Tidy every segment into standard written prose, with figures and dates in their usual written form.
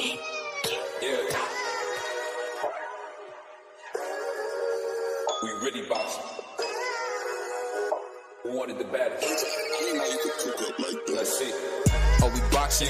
Yeah. We really boxing. Who wanted the baddest? Let's see. Oh, we boxing?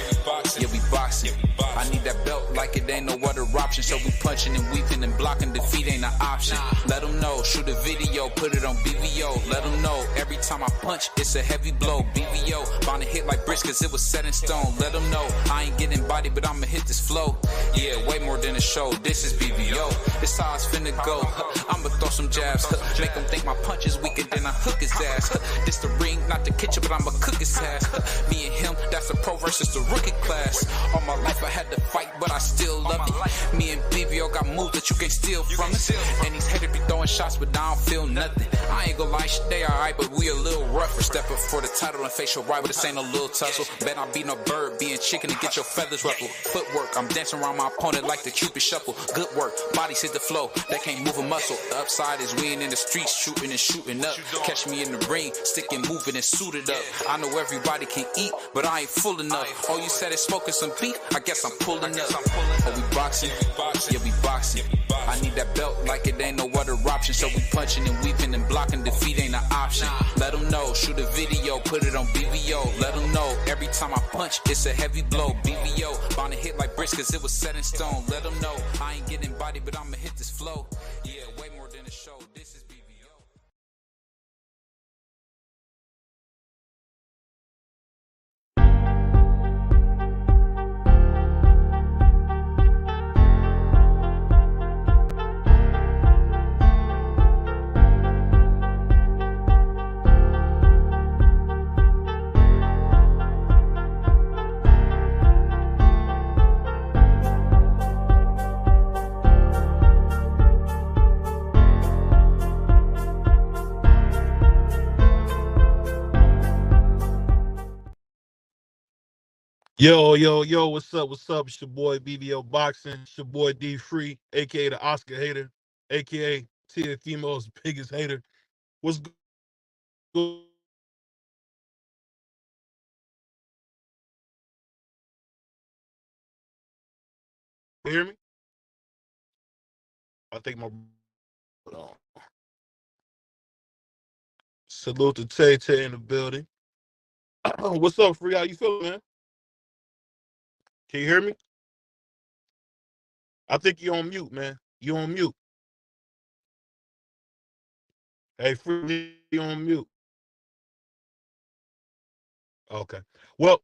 Yeah, we boxing. I need that belt like it ain't no other option. So we punching and weaving and blocking. Defeat ain't an option. Let them know. Shoot a video, put it on BVO. Let them know. Every time I punch, it's a heavy blow. BVO. Bound to hit like bricks cause it was set in stone. Let them know. I ain't getting body, but I'ma hit this flow. Yeah, way more than a show. This is BVO. This how it's finna go. I'ma throw some jabs. Make them think my punch is weaker than I hook his ass. This the ring, not the kitchen, but I'ma cook his ass. Me and him, that's a pro versus the rookie class. All my life I had to fight, but I still love it. Me and BVO got moves that you can't steal from us. And these haters be throwing shots, but I don't feel nothing. I ain't gonna lie, shit, they alright, but we a little rougher. Stepping for the title and facial rival, this ain't no little tussle. Bet I be no bird, being chicken to get your feathers ruffled. Footwork, I'm dancing around my opponent like the Cupid shuffle. Good work, bodies hit the flow, they can't move a muscle. The upside is we ain't in the streets, shooting and shooting up. Catch me in the ring, sticking, moving and suited up. I know everybody can eat, but I ain't full enough. Oh, you said it's smoking some beef, I guess I'm pulling up. Oh, we boxing? Yeah, we boxing. I need that belt like it ain't no other option. So we punching and weaving and blocking. Defeat ain't an option. Let them know. Shoot a video, put it on BVO. Let them know. Every time I punch, it's a heavy blow. BVO. Bound to hit like bricks cause it was set in stone. Let them know. I ain't getting body, but I'ma hit this flow. Yeah, way more than a show. This is BVO. Yo, what's up? It's your boy BBO Boxing. It's your boy D Free, aka the Oscar hater, aka Tia Femo's biggest hater. What's good? You hear me? I think my salute to Tay Tay in the building. What's up, Free? How you feeling, man? Can you hear me? I think you're on mute, man. You on mute. Hey, Free, you on mute. Okay. Well,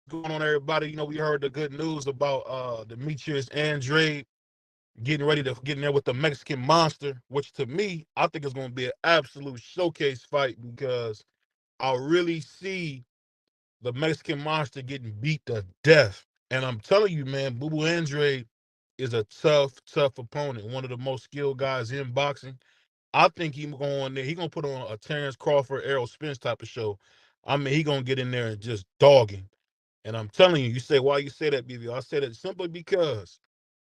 what's going on, everybody? You know, we heard the good news about Demetrius Andrade getting ready to get in there with the Mexican Monster, which to me, I think is going to be an absolute showcase fight because I really see the Mexican Monster getting beat to death. And I'm telling you, man, Boo Boo Andrade is a tough opponent, one of the most skilled guys in boxing. I think he's going there. He's going to put on a Terrence Crawford, Errol Spence type of show. I mean, he's going to get in there and just dog him. And I'm telling you, you say, why you say that, BB? I say that simply because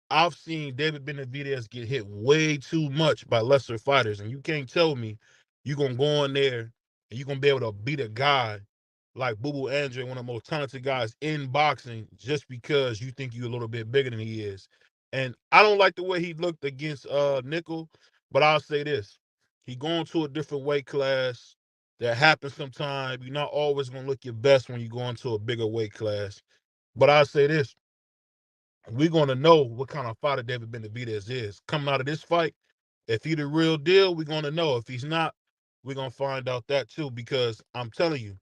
I've seen David Benavidez get hit way too much by lesser fighters, and you can't tell me you're going to go in there and you're going to be able to beat a guy like Boo Boo Andrade, one of the most talented guys in boxing, just because you think you're a little bit bigger than he is. And I don't like the way he looked against Nickel, but I'll say this. He going to a different weight class. That happens sometimes. You're not always going to look your best when you go into a bigger weight class. But I'll say this. We're going to know what kind of fighter David Benavidez is. Coming out of this fight, if he's the real deal, we're going to know. If he's not, we're going to find out that too, because I'm telling you,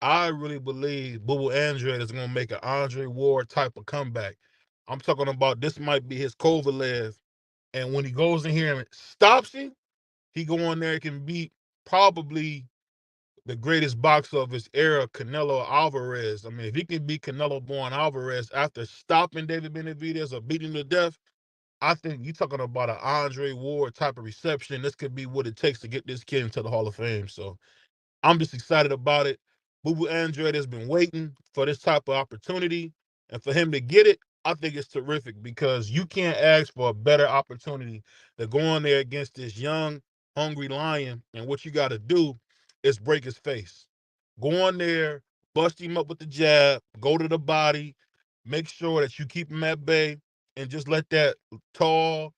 I really believe Boo Boo Andrade is going to make an Andre Ward type of comeback. I'm talking about this might be his Kovalev, and when he goes in here and stops him, he go in there and can beat probably the greatest boxer of his era, Canelo Alverez. I mean, if he can beat Canelo born Alvarez after stopping David Benavidez or beating him to death, I think you're talking about an Andre Ward type of reception. This could be what it takes to get this kid into the Hall of Fame. So I'm just excited about it. Boo Boo Andrade has been waiting for this type of opportunity. And for him to get it, I think it's terrific because you can't ask for a better opportunity to go on there against this young, hungry lion. And what you got to do is break his face. Go on there, bust him up with the jab, go to the body, make sure that you keep him at bay and just let that tall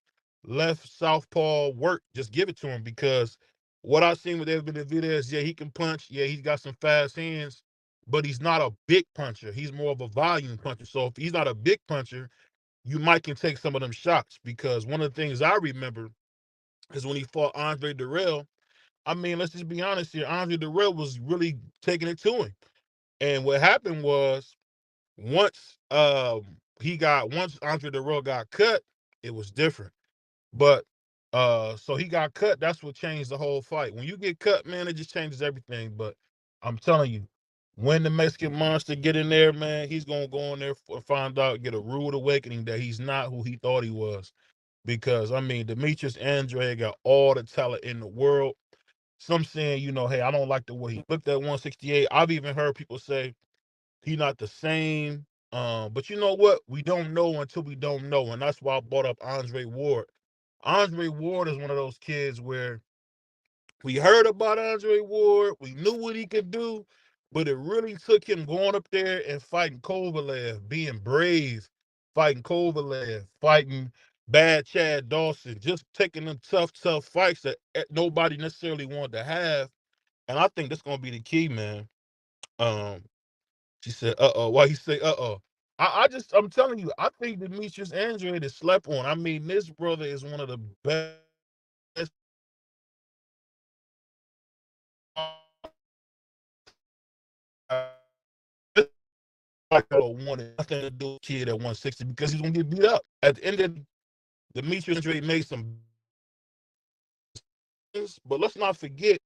left southpaw work. Just give it to him because what I've seen with Benavidez, yeah, he can punch. Yeah, he's got some fast hands, but he's not a big puncher. He's more of a volume puncher. So if he's not a big puncher, you might can take some of them shots because one of the things I remember is when he fought Andre Durrell. I mean, let's just be honest here. Andre Durrell was really taking it to him. And what happened was once once Andre Durrell got cut, it was different. But so he got cut, that's what changed the whole fight. When you get cut, man, it just changes everything. But I'm telling you, when the Mexican monster get in there, man, he's gonna go in there and find out, get a rude awakening that he's not who he thought he was. Because I mean, Demetrius Andrade got all the talent in the world. Some saying, hey, I don't like the way he looked at 168. I've even heard people say he not the same. But you know what? We don't know until we don't know, and that's why I brought up Andre Ward. Andre Ward is one of those kids where we heard about Andre Ward, we knew what he could do, but it really took him going up there and fighting Kovalev, being brave, fighting Kovalev, fighting bad Chad Dawson, just taking them tough fights that nobody necessarily wanted to have. And I think that's gonna be the key, man. Um, she said, Why he say, I'm telling you, I think Demetrius Andrade is slept on. I mean, this brother is one of the best. Like, wanted nothing to do with kid at 160 because he's gonna get beat up. At the end of Demetrius Andrade made some, but let's not forget,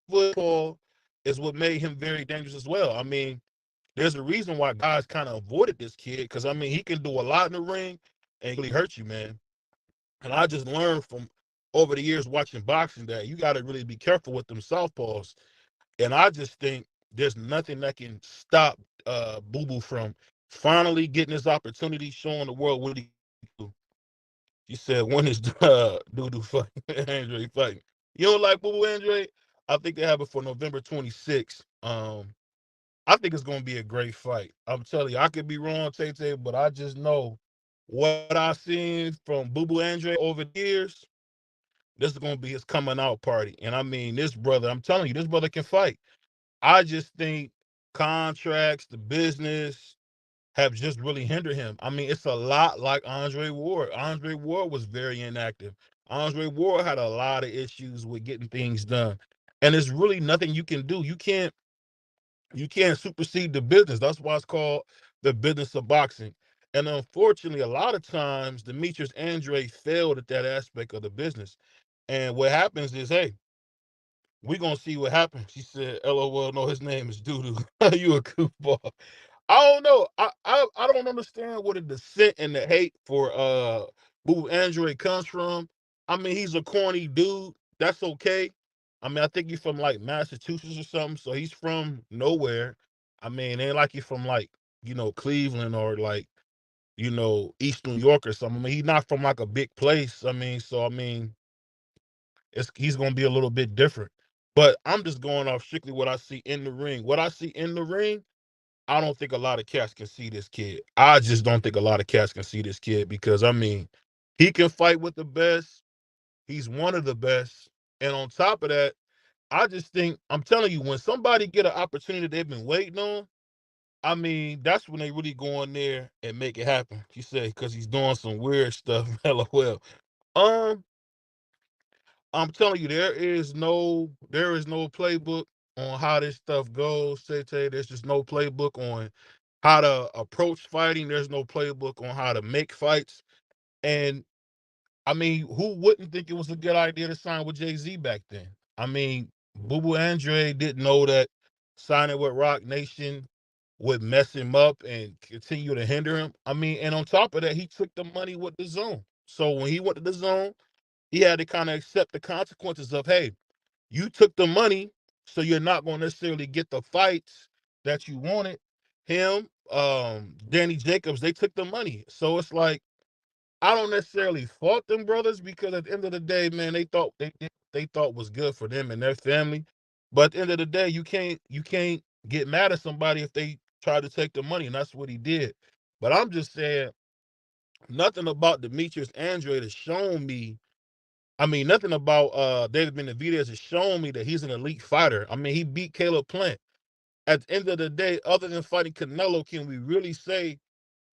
football is what made him very dangerous as well. I mean, there's a reason why guys kind of avoided this kid because I mean he can do a lot in the ring and really hurt you, man. And I just learned from over the years watching boxing that you got to really be careful with them southpaws. And I just think there's nothing that can stop Boo Boo from finally getting his opportunity, showing the world what he can do. He said, when is Dudu fighting? Andre fighting. You don't like Boo Boo Andre? I think they have it for November 26th. I think it's going to be a great fight. I'm telling you, I could be wrong, Tay, but I just know what I've seen from Boo Boo Andre over the years. This is going to be his coming out party. And I mean, this brother, I'm telling you, this brother can fight. I just think contracts, the business have just really hindered him. I mean, it's a lot like Andre Ward. Andre Ward was very inactive. Andre Ward had a lot of issues with getting things done. And there's really nothing you can do. You can't supersede the business. That's why it's called the business of boxing. And unfortunately, a lot of times Demetrius Andrade failed at that aspect of the business. And what happens is, hey, we're gonna see what happens. She said, LOL, no, his name is Doodoo. You a goofball. I don't know. I don't understand where the dissent and the hate for Boo Android comes from. I mean, he's a corny dude. That's okay. I mean, I think he's from like Massachusetts or something. So he's from nowhere. I mean, ain't like he's from like, Cleveland or like, East New York or something. I mean, he's not from like a big place. I mean, so I mean, he's gonna be a little bit different. But I'm just going off strictly what I see in the ring. What I see in the ring, I don't think a lot of cats can see this kid. I just don't think a lot of cats can see this kid because I mean, he can fight with the best. He's one of the best. And on top of that, I just think I'm telling you, when somebody get an opportunity they've been waiting on, I mean, that's when they really go in there and make it happen. She said, because he's doing some weird stuff. LOL. Um, I'm telling you, there is no playbook on how this stuff goes. There's just no playbook on how to approach fighting. There's no playbook on how to make fights. And I mean, who wouldn't think it was a good idea to sign with Jay-Z back then? I mean, Boo Boo Andre didn't know that signing with Rock Nation would mess him up and continue to hinder him. I mean, and on top of that, he took the money with the zone. So when he went to the zone, he had to kind of accept the consequences of, hey, you took the money, so you're not going to necessarily get the fights that you wanted. Him, Danny Jacobs, they took the money. So it's like, I don't necessarily fault them brothers because at the end of the day, man, they thought was good for them and their family. But at the end of the day, you can't get mad at somebody if they try to take the money, and that's what he did. But I'm just saying, nothing about Demetrius Andrade has shown me. I mean, nothing about David Benavidez has shown me that he's an elite fighter. I mean, he beat Caleb Plant. At the end of the day, other than fighting Canelo, can we really say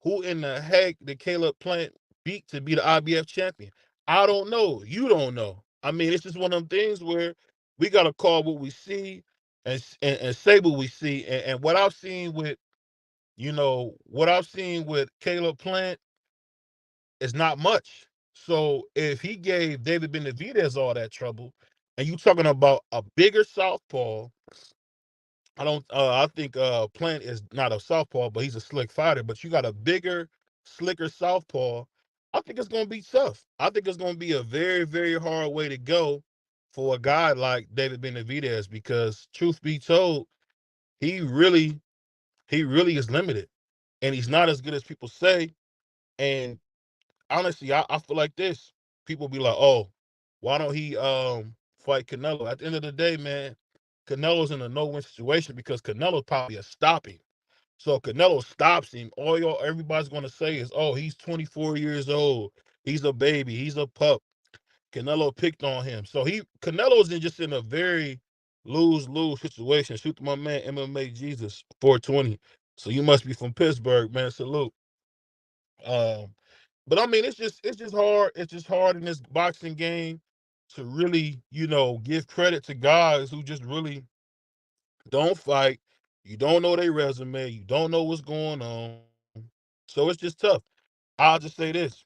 who in the heck did Caleb Plant beat to be the IBF champion? I don't know. You don't know. I mean, it's just one of them things where we got to call what we see and say what we see. And what I've seen with, what I've seen with Caleb Plant is not much. So if he gave David Benavidez all that trouble, and you talking about a bigger southpaw, I don't. I think Plant is not a southpaw, but he's a slick fighter. But you got a bigger, slicker southpaw. I think it's going to be tough. I think it's going to be a very, very hard way to go for a guy like David Benavidez because, truth be told, he really, he really is limited, and he's not as good as people say. And honestly, I feel like this. People be like, "Oh, why don't he fight Canelo?" At the end of the day, man, Canelo's in a no-win situation because Canelo's probably a stopping. So if Canelo stops him, everybody's gonna say is, "Oh, he's 24 years old. He's a baby. He's a pup." Canelo picked on him, so Canelo's just in a very lose-lose situation. Shoot to my man MMA Jesus 420. So you must be from Pittsburgh, man. Salute. Um, but I mean, it's just hard. It's just hard in this boxing game to really, give credit to guys who just really don't fight. You don't know their resume. You don't know what's going on. So it's just tough. I'll just say this.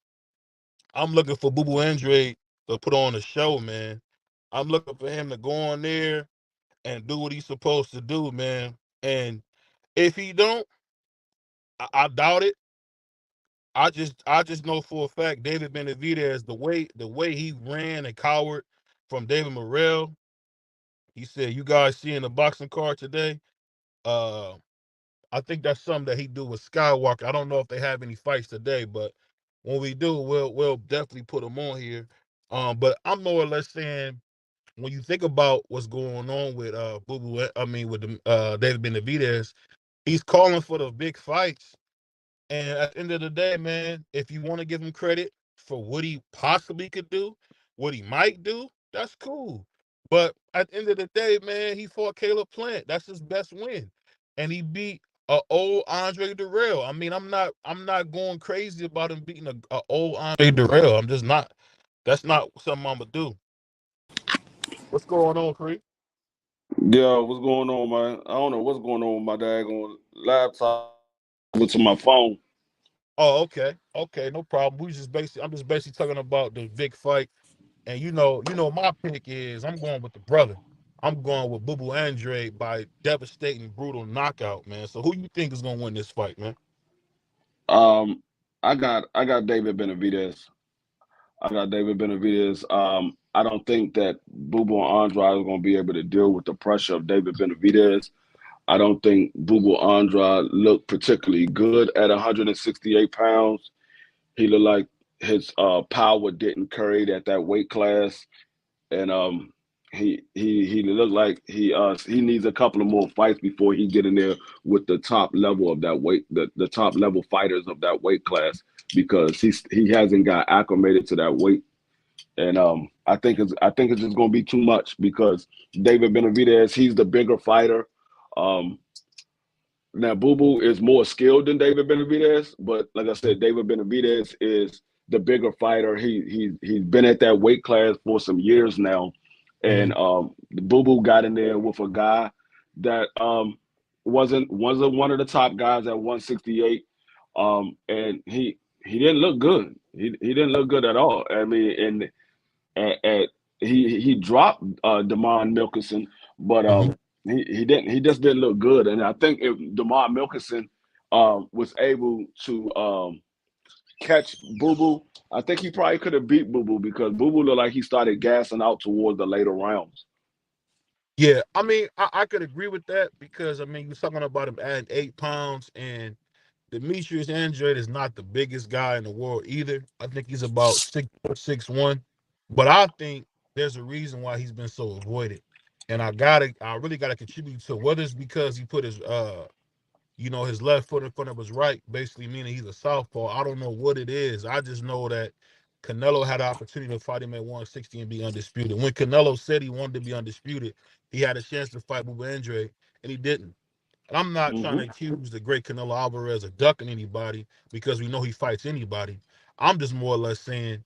I'm looking for Boo Boo Andrade to put on a show, man. I'm looking for him to go on there and do what he's supposed to do, man. And if he don't, I doubt it. I just know for a fact David Benavidez, the way he ran and cowered from David Morrell, he said, "You guys seeing the boxing card today?" Uh, I think that's something that he do with Skywalker. I don't know if they have any fights today, but when we do, we'll definitely put them on here. But I'm more or less saying when you think about what's going on with Boo Boo, I mean with the, David Benavidez, he's calling for the big fights. And at the end of the day, man, if you want to give him credit for what he possibly could do, what he might do, that's cool. But at the end of the day, man, he fought Caleb Plant. That's his best win. And he beat a old Andre Durrell. I mean, I'm not going crazy about him beating a old Andre Durrell. I'm just not. That's not something I'm gonna do. What's going on, Cree? Yeah, what's going on, man? I don't know what's going on with my daggone laptop over to my phone. Oh, okay. Okay, no problem. I'm just basically talking about the big fight. And my pick is I'm going with the brother. I'm going with Boo Boo Andre by devastating, brutal knockout, man. So who you think is gonna win this fight, man? Um, I got David Benavidez. I got David Benavidez. I don't think that Boo Boo Andrade is going to be able to deal with the pressure of David Benavidez. I don't think Boo Boo Andrade looked particularly good at 168 pounds. He looked like his power didn't carry at that weight class. And he looked like he needs a couple of more fights before he get in there with the top level of that weight, the top level fighters of that weight class, because he hasn't got acclimated to that weight. And I think it's just gonna be too much because David Benavidez, he's the bigger fighter. Um, Now, Boo Boo is more skilled than David Benavidez, but like I said, David Benavidez is the bigger fighter. He's been at that weight class for some years now, Mm-hmm. and Boo Boo got in there with a guy that wasn't one of the top guys at 168, and he didn't look good. He didn't look good at all. I mean, and at he dropped Demond Milkinson, but Mm-hmm. he just didn't look good. And I think if Demond Milkinson was able to catch Boo Boo, I think he probably could have beat Boo Boo because Boo Boo looked like he started gassing out towards the later rounds. Yeah, I mean, I could agree with that because I mean you're talking about him adding 8 pounds, and Demetrius Andrade is not the biggest guy in the world either. I think he's about 6'1". But I think there's a reason why he's been so avoided. and I really gotta contribute to, whether it's because he put his his left foot in front of his right, basically meaning he's a southpaw. I don't know what it is. I just know that Canelo had an opportunity to fight him at 160 and be undisputed. When Canelo said he wanted to be undisputed, he had a chance to fight Bubba Andrade, and he didn't. And I'm not trying to accuse the great Canelo Alvarez of ducking anybody, because we know he fights anybody. I'm just more or less saying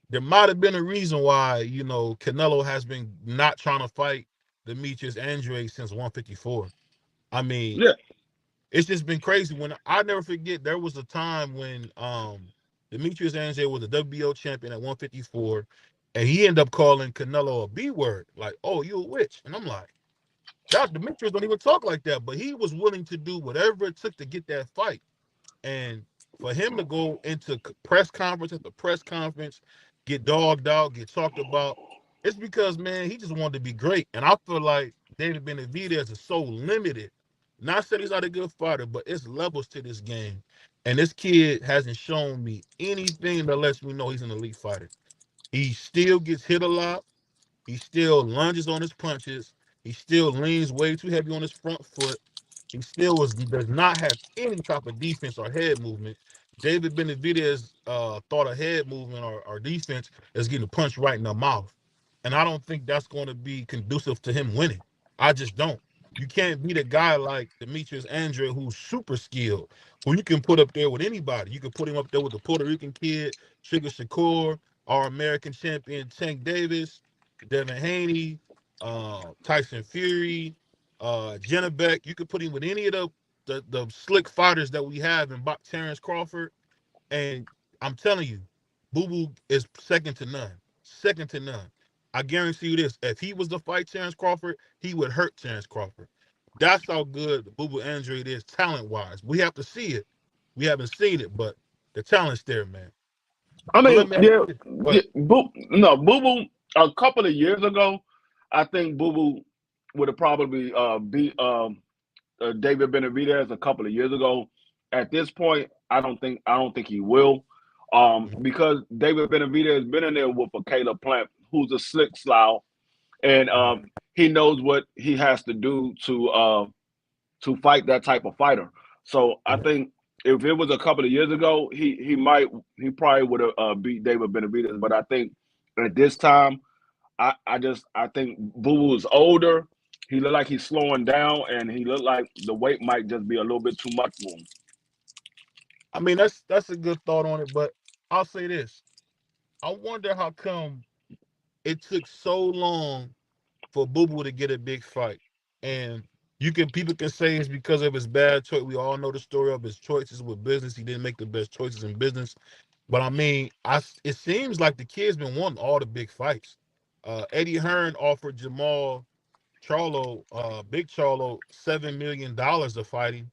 there might have been a reason why, Canelo has been not trying to fight Demetrius Andrade since 154. I mean, Yeah. it's just been crazy. When I never forget, there was a time when Demetrius Andrade was the WBO champion at 154, and he ended up calling Canelo a B word, like, "Oh, you a witch," and I'm like, "That Demetrius don't even talk like that," but he was willing to do whatever it took to get that fight. And for him to go into press conference after press conference, get dogged out, get talked about, it's because, man, he just wanted to be great. And I feel like David Benavidez is so limited. Not saying he's not a good fighter, but it's levels to this game. And this kid hasn't shown me anything that lets me know he's an elite fighter. He still gets hit a lot. He still lunges on his punches. He still leans way too heavy on his front foot. He still does not have any type of defense or head movement. David Benavidez thought a head movement or defense is getting punched right in the mouth. And I don't think that's going to be conducive to him winning. I just don't. You can't beat a guy like Demetrius Andrade, who's super skilled, who you can put up there with anybody. You can put him up there with the Puerto Rican kid, Sugar Shakur, our American champion, Tank Davis, Devin Haney, Tyson Fury, Jennebeck. You could put him with any of the slick fighters that we have in Terrence Crawford, and I'm telling you, Boo Boo is second to none. Second to none. I guarantee you this: if he was to fight Terrence Crawford, he would hurt Terrence Crawford. That's how good Boo Boo Andrade is talent-wise. We have to see it. We haven't seen it, but the talent's there, man. I But let mean, me ask yeah, you this. yeah Boo Boo. A couple of years ago, I think Boo Boo would have probably beat David Benavidez a couple of years ago. At this point, I don't think he will, because David Benavidez has been in there with a Caleb Plant, who's a slick slough, and he knows what he has to do to fight that type of fighter. So I think if it was a couple of years ago, he probably would have beat David Benavidez. But I think at this time, I think Boo Boo is older. He looked like he's slowing down, and he looked like the weight might just be a little bit too much for him. I mean, that's a good thought on it, but I'll say this. I wonder how come it took so long for Boo Boo to get a big fight. And people can say it's because of his bad choice. We all know the story of his choices with business. He didn't make the best choices in business. But I mean, it seems like the kid's been wanting all the big fights. Eddie Hearn offered Jamal Charlo, Big Charlo, $7 million to fight him.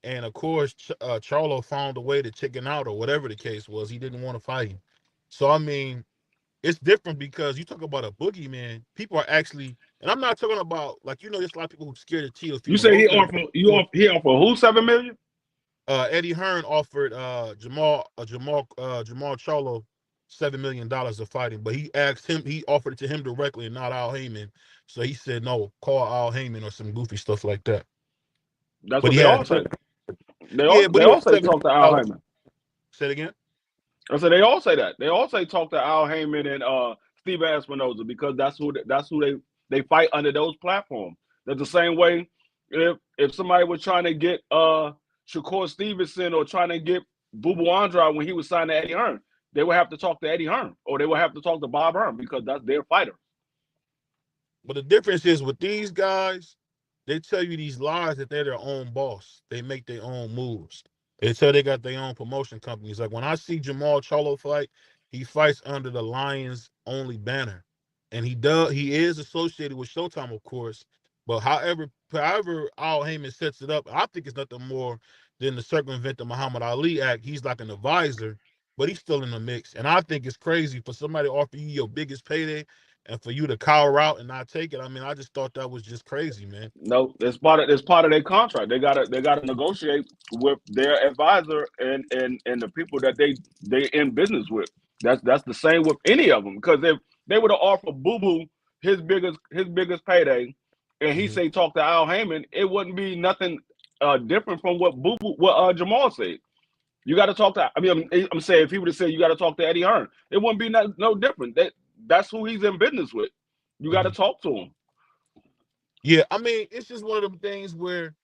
And of course, Charlo found a way to chicken out, or whatever the case was. He didn't want to fight him. So, I mean, it's different because you talk about a boogeyman. People are actually, and I'm not talking about, like, there's a lot of people who scared of You Teofimo. say he offered who $7 million? Eddie Hearn offered Jamal Charlo $7 million to fight him, but he offered it to him directly and not Al Heyman. So he said no, call Al Heyman or some goofy stuff like that. That's But what they all say. They all say talk to Al Heyman. Say it again. I said they all say that. They all say talk to Al Heyman and Steven Espinoza, because that's who they fight under those platforms. That's the same way if somebody was trying to get Shakur Stevenson or trying to get Boo Boo Andrade when he was signed to Eddie Hearn, they would have to talk to Eddie Hearn, or they would have to talk to Bob Hearn, because that's their fighter. But the difference is with these guys, they tell you these lies that they're their own boss. They make their own moves. They tell they got their own promotion companies. Like when I see Jamal Charlo fight, he fights under the Lions only banner. And he is associated with Showtime, of course. But however Al Heyman sets it up, I think it's nothing more than to circumvent the Muhammad Ali Act. He's like an advisor, but he's still in the mix. And I think it's crazy for somebody to offer you your biggest payday and for you to cower out and not take it. I mean, I just thought that was just crazy, man. No, it's part of their contract. They gotta negotiate with their advisor and the people that they in business with. That's the same with any of them. Because if they would have offered Boo Boo his biggest payday, and he say talk to Al Heyman, it wouldn't be nothing different from what Jamal said. You got to talk to. I mean, I'm saying if he would have said you got to talk to Eddie Hearn, it wouldn't be no different. That's who he's in business with. You got to talk to him. Yeah, I mean, it's just one of them things where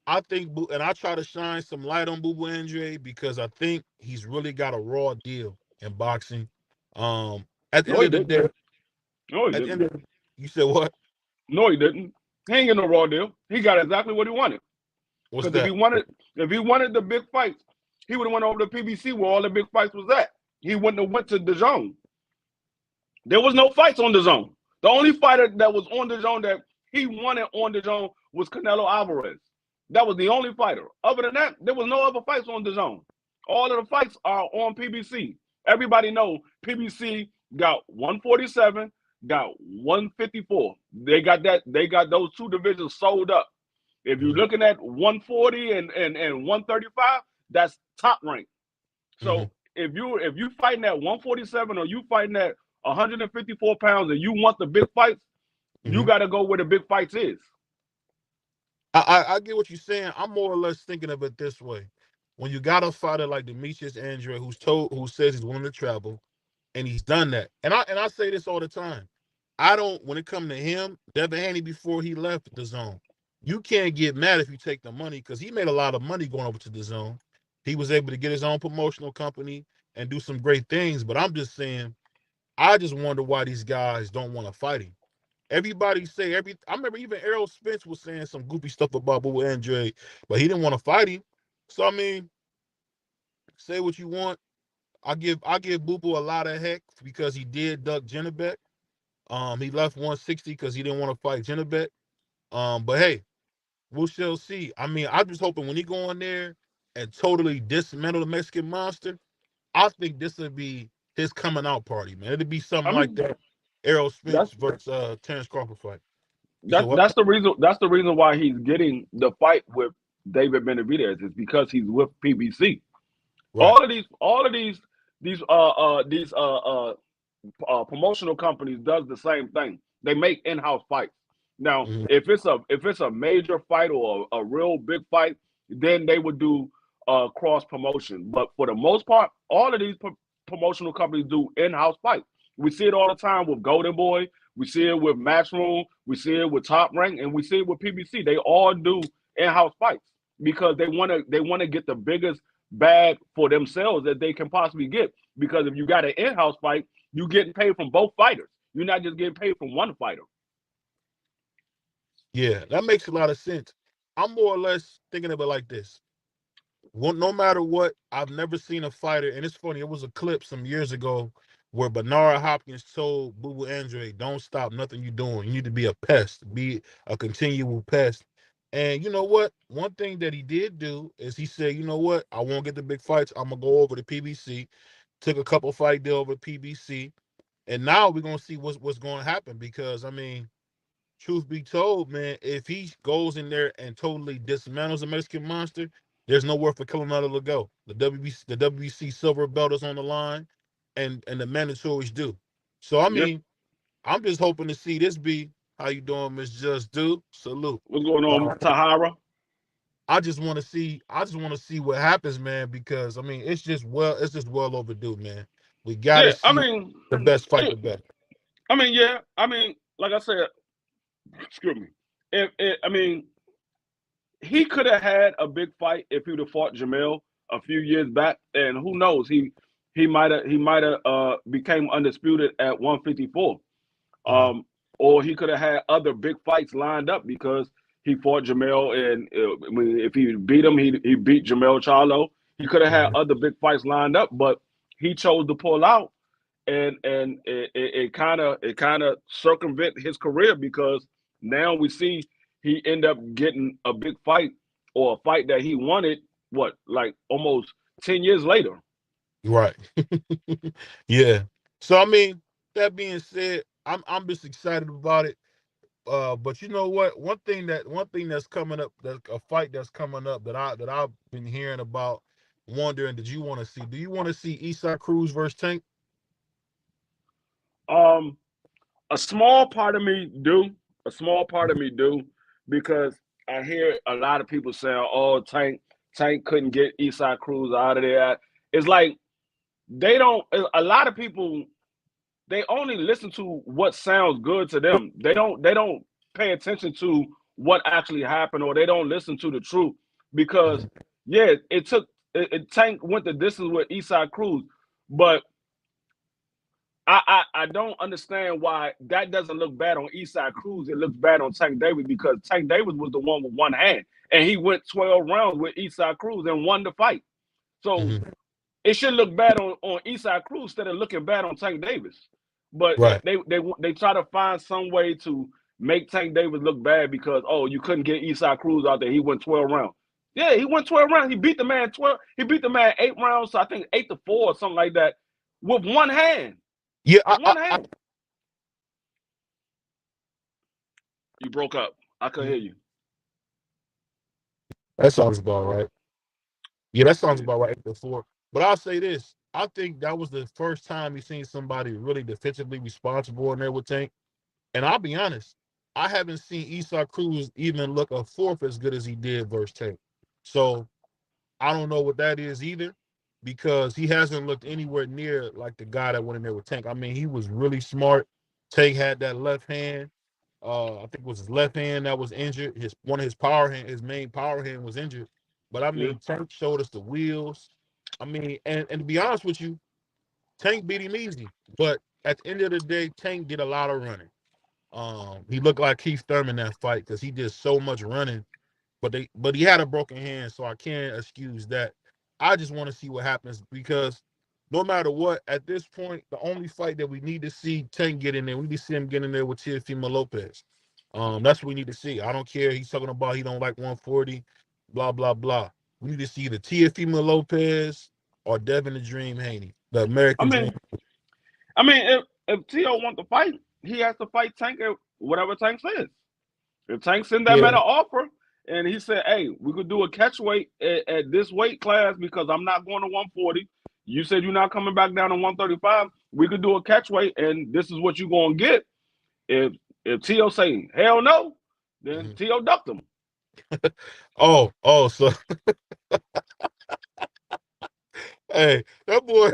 I think, and I try to shine some light on Bubu Andrade because I think he's really got a raw deal in boxing. At the end of the day, no, he didn't. You said what? No, he didn't. He ain't getting no raw deal. He got exactly what he wanted. What's that? If he wanted the big fights, he would have went over to PBC where all the big fights was at. He wouldn't have went to the zone. There was no fights on the zone. The only fighter that was on the zone that he wanted on the zone was Canelo Alverez. That was the only fighter. Other than that, there was no other fights on the zone. All of the fights are on PBC. Everybody know PBC got 147, got 154. They got that. They got those two divisions sold up. If you're looking at 140 and 135, that's top rank. So if you fighting at 147 or you fighting at 154 pounds and you want the big fights, you got to go where the big fights is. I get what you're saying. I'm more or less thinking of it this way: when you got a fighter like Benavidez Andrade who says he's willing to travel, and he's done that, and I say this all the time. I don't, when it comes to him, Devin Haney before he left the zone, you can't get mad if you take the money because he made a lot of money going over to the zone. He was able to get his own promotional company and do some great things. But I'm just saying, I just wonder why these guys don't want to fight him. Everybody say I remember even Errol Spence was saying some goofy stuff about Bubu Andrade, but he didn't want to fight him. So I mean, say what you want. I give Bubu a lot of heck because he did duck Jenabek. He left 160 because he didn't want to fight Jenabek. But hey, we shall see. I mean, I'm just hoping when he go in there and totally dismantle the Mexican monster, I think this would be his coming out party, man. It'd be something like that. Errol Spence versus Terrence Crawford fight. That's the reason. That's the reason why he's getting the fight with David Benavidez is because he's with PBC. Right. All of these promotional companies does the same thing. They make in-house fights. Now, if it's a major fight or a real big fight, then they would do cross promotion. But for the most part, all of these promotional companies do in-house fights. We see it all the time with Golden Boy. We see it with Matchroom. We see it with Top Rank, and we see it with PBC. They all do in-house fights because they want to get the biggest bag for themselves that they can possibly get. Because if you got an in-house fight, you're getting paid from both fighters. You're not just getting paid from one fighter. Yeah, that makes a lot of sense. I'm more or less thinking of it like this. Well, no matter what, I've never seen a fighter, and it's funny, it was a clip some years ago where Bernard Hopkins told Bubu Andrade, don't stop nothing you're doing. You need to be a pest, be a continual pest. And you know what? One thing that he did do is he said, you know what? I won't get the big fights. I'm going to go over to PBC. Took a couple fight deal over PBC. And now we're going to see what's going to happen because, I mean, truth be told, man, if he goes in there and totally dismantles the Mexican monster, there's nowhere for Canelo to go. The WBC silver belt is on the line, and the mandatories do. So I mean, I'm just hoping to see this be. How you doing, Miss Just Do? Salute. What's going on, Tahara? I just want to see. What happens, man, because I mean, it's just well overdue, man. We gotta see the best fight the best. I mean, yeah. I mean, like I said, excuse me. He could have had a big fight if he would have fought Jamel a few years back, and who knows, he might have became undisputed at 154, or he could have had other big fights lined up because he fought Jamel, and if he beat him, he beat Jamel Charlo. He could have had other big fights lined up, but he chose to pull out, and it kind of circumvent his career because now we see. He ended up getting a big fight or a fight that he wanted, like almost 10 years later. Right. Yeah. So, I mean, that being said, I'm just excited about it. But you know what? One thing that's coming up, a fight that's coming up that I've been hearing about, wondering, do you want to see Isaac Cruz versus Tank? A small part of me do. A small part of me do, because I hear a lot of people saying, "Oh, Tank couldn't get Eastside Cruz out of there." It's like they don't. A lot of people, they only listen to what sounds good to them. They don't pay attention to what actually happened, or they don't listen to the truth. Because yeah, Tank went the distance with Eastside Cruz, but I don't understand why that doesn't look bad on Eastside Cruz. It looks bad on Tank Davis, because Tank Davis was the one with one hand, and he went 12 rounds with Eastside Cruz and won the fight. So it should look bad on Eastside Cruz instead of looking bad on Tank Davis. But Right. they try to find some way to make Tank Davis look bad because, oh, you couldn't get Eastside Cruz out there. He went 12 rounds. Yeah, he went 12 rounds. He beat the man 12. He beat the man 8 rounds, so I think 8-4 or something like that, with one hand. Yeah, One hand. You broke up. I couldn't hear you. That sounds about right. Yeah, that sounds about right. 8-4. But I'll say this: I think that was the first time you seen somebody really defensively responsible in there with Tank. And I'll be honest, I haven't seen Eastside Cruz even look a fourth as good as he did versus Tank. So I don't know what that is either, because he hasn't looked anywhere near like the guy that went in there with Tank. I mean, he was really smart. Tank had that left hand. I think it was his left hand that was injured. His main power hand was injured. But I mean, Tank showed us the wheels. I mean, and to be honest with you, Tank beat him easy. But at the end of the day, Tank did a lot of running. He looked like Keith Thurman that fight because he did so much running. But he had a broken hand, so I can't excuse that. I just want to see what happens, because no matter what, at this point, the only fight that we need to see Tank get in there, we need to see him get in there with Teofimo Lopez. That's what we need to see. I don't care. He's talking about he don't like 140, blah, blah, blah. We need to see either Teofimo Lopez or Devin the Dream Haney, the American Dream. I mean, if Tio wants to fight, he has to fight Tank at whatever Tank says. If Tank sends that man an offer, and he said, "Hey, we could do a catch weight at this weight class because I'm not going to 140. You said you're not coming back down to 135. We could do a catch weight, and this is what you're gonna get." If Tio say hell no, then Tio ducked him. So hey, that boy.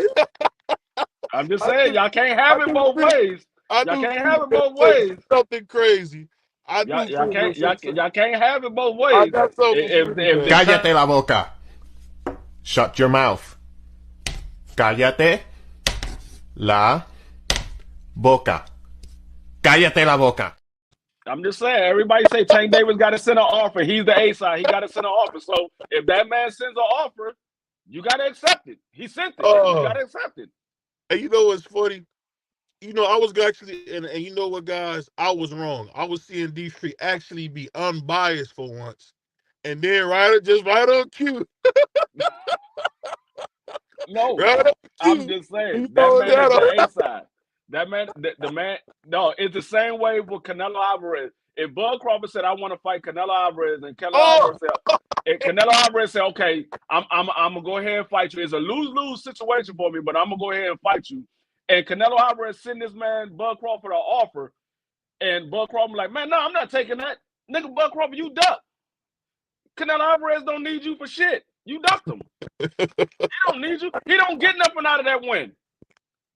I'm just saying, y'all can't have it both ways. Y'all can't have it both ways. Something crazy. Y'all can't have it both ways. Cállate la boca. Shut your mouth. Cállate la boca. Cállate la boca. I'm just saying, everybody say Tank Davis got to send an offer. He's the A side. He got to send an offer. So if that man sends an offer, you got to accept it. He sent it. You got to accept it. And you know what's funny? You know, I was actually, and you know what, guys? I was wrong. I was seeing D3 actually be unbiased for once. And then right on cue. No, I'm just saying, that man is the A side. That man, the man, no, it's the same way with Canelo Alverez. If Bud Crawford said, "I want to fight Canelo Alverez," and Canelo Alverez said, "Okay, I'm gonna go ahead and fight you. It's a lose-lose situation for me, but I'm gonna go ahead and fight you." And Canelo Alverez sent this man Bud Crawford an offer, and Bud Crawford like, "Man, no, I'm not taking that, nigga. Bud Crawford, you duck. Canelo Alvarez don't need you for shit. You ducked him. He don't need you. He don't get nothing out of that win.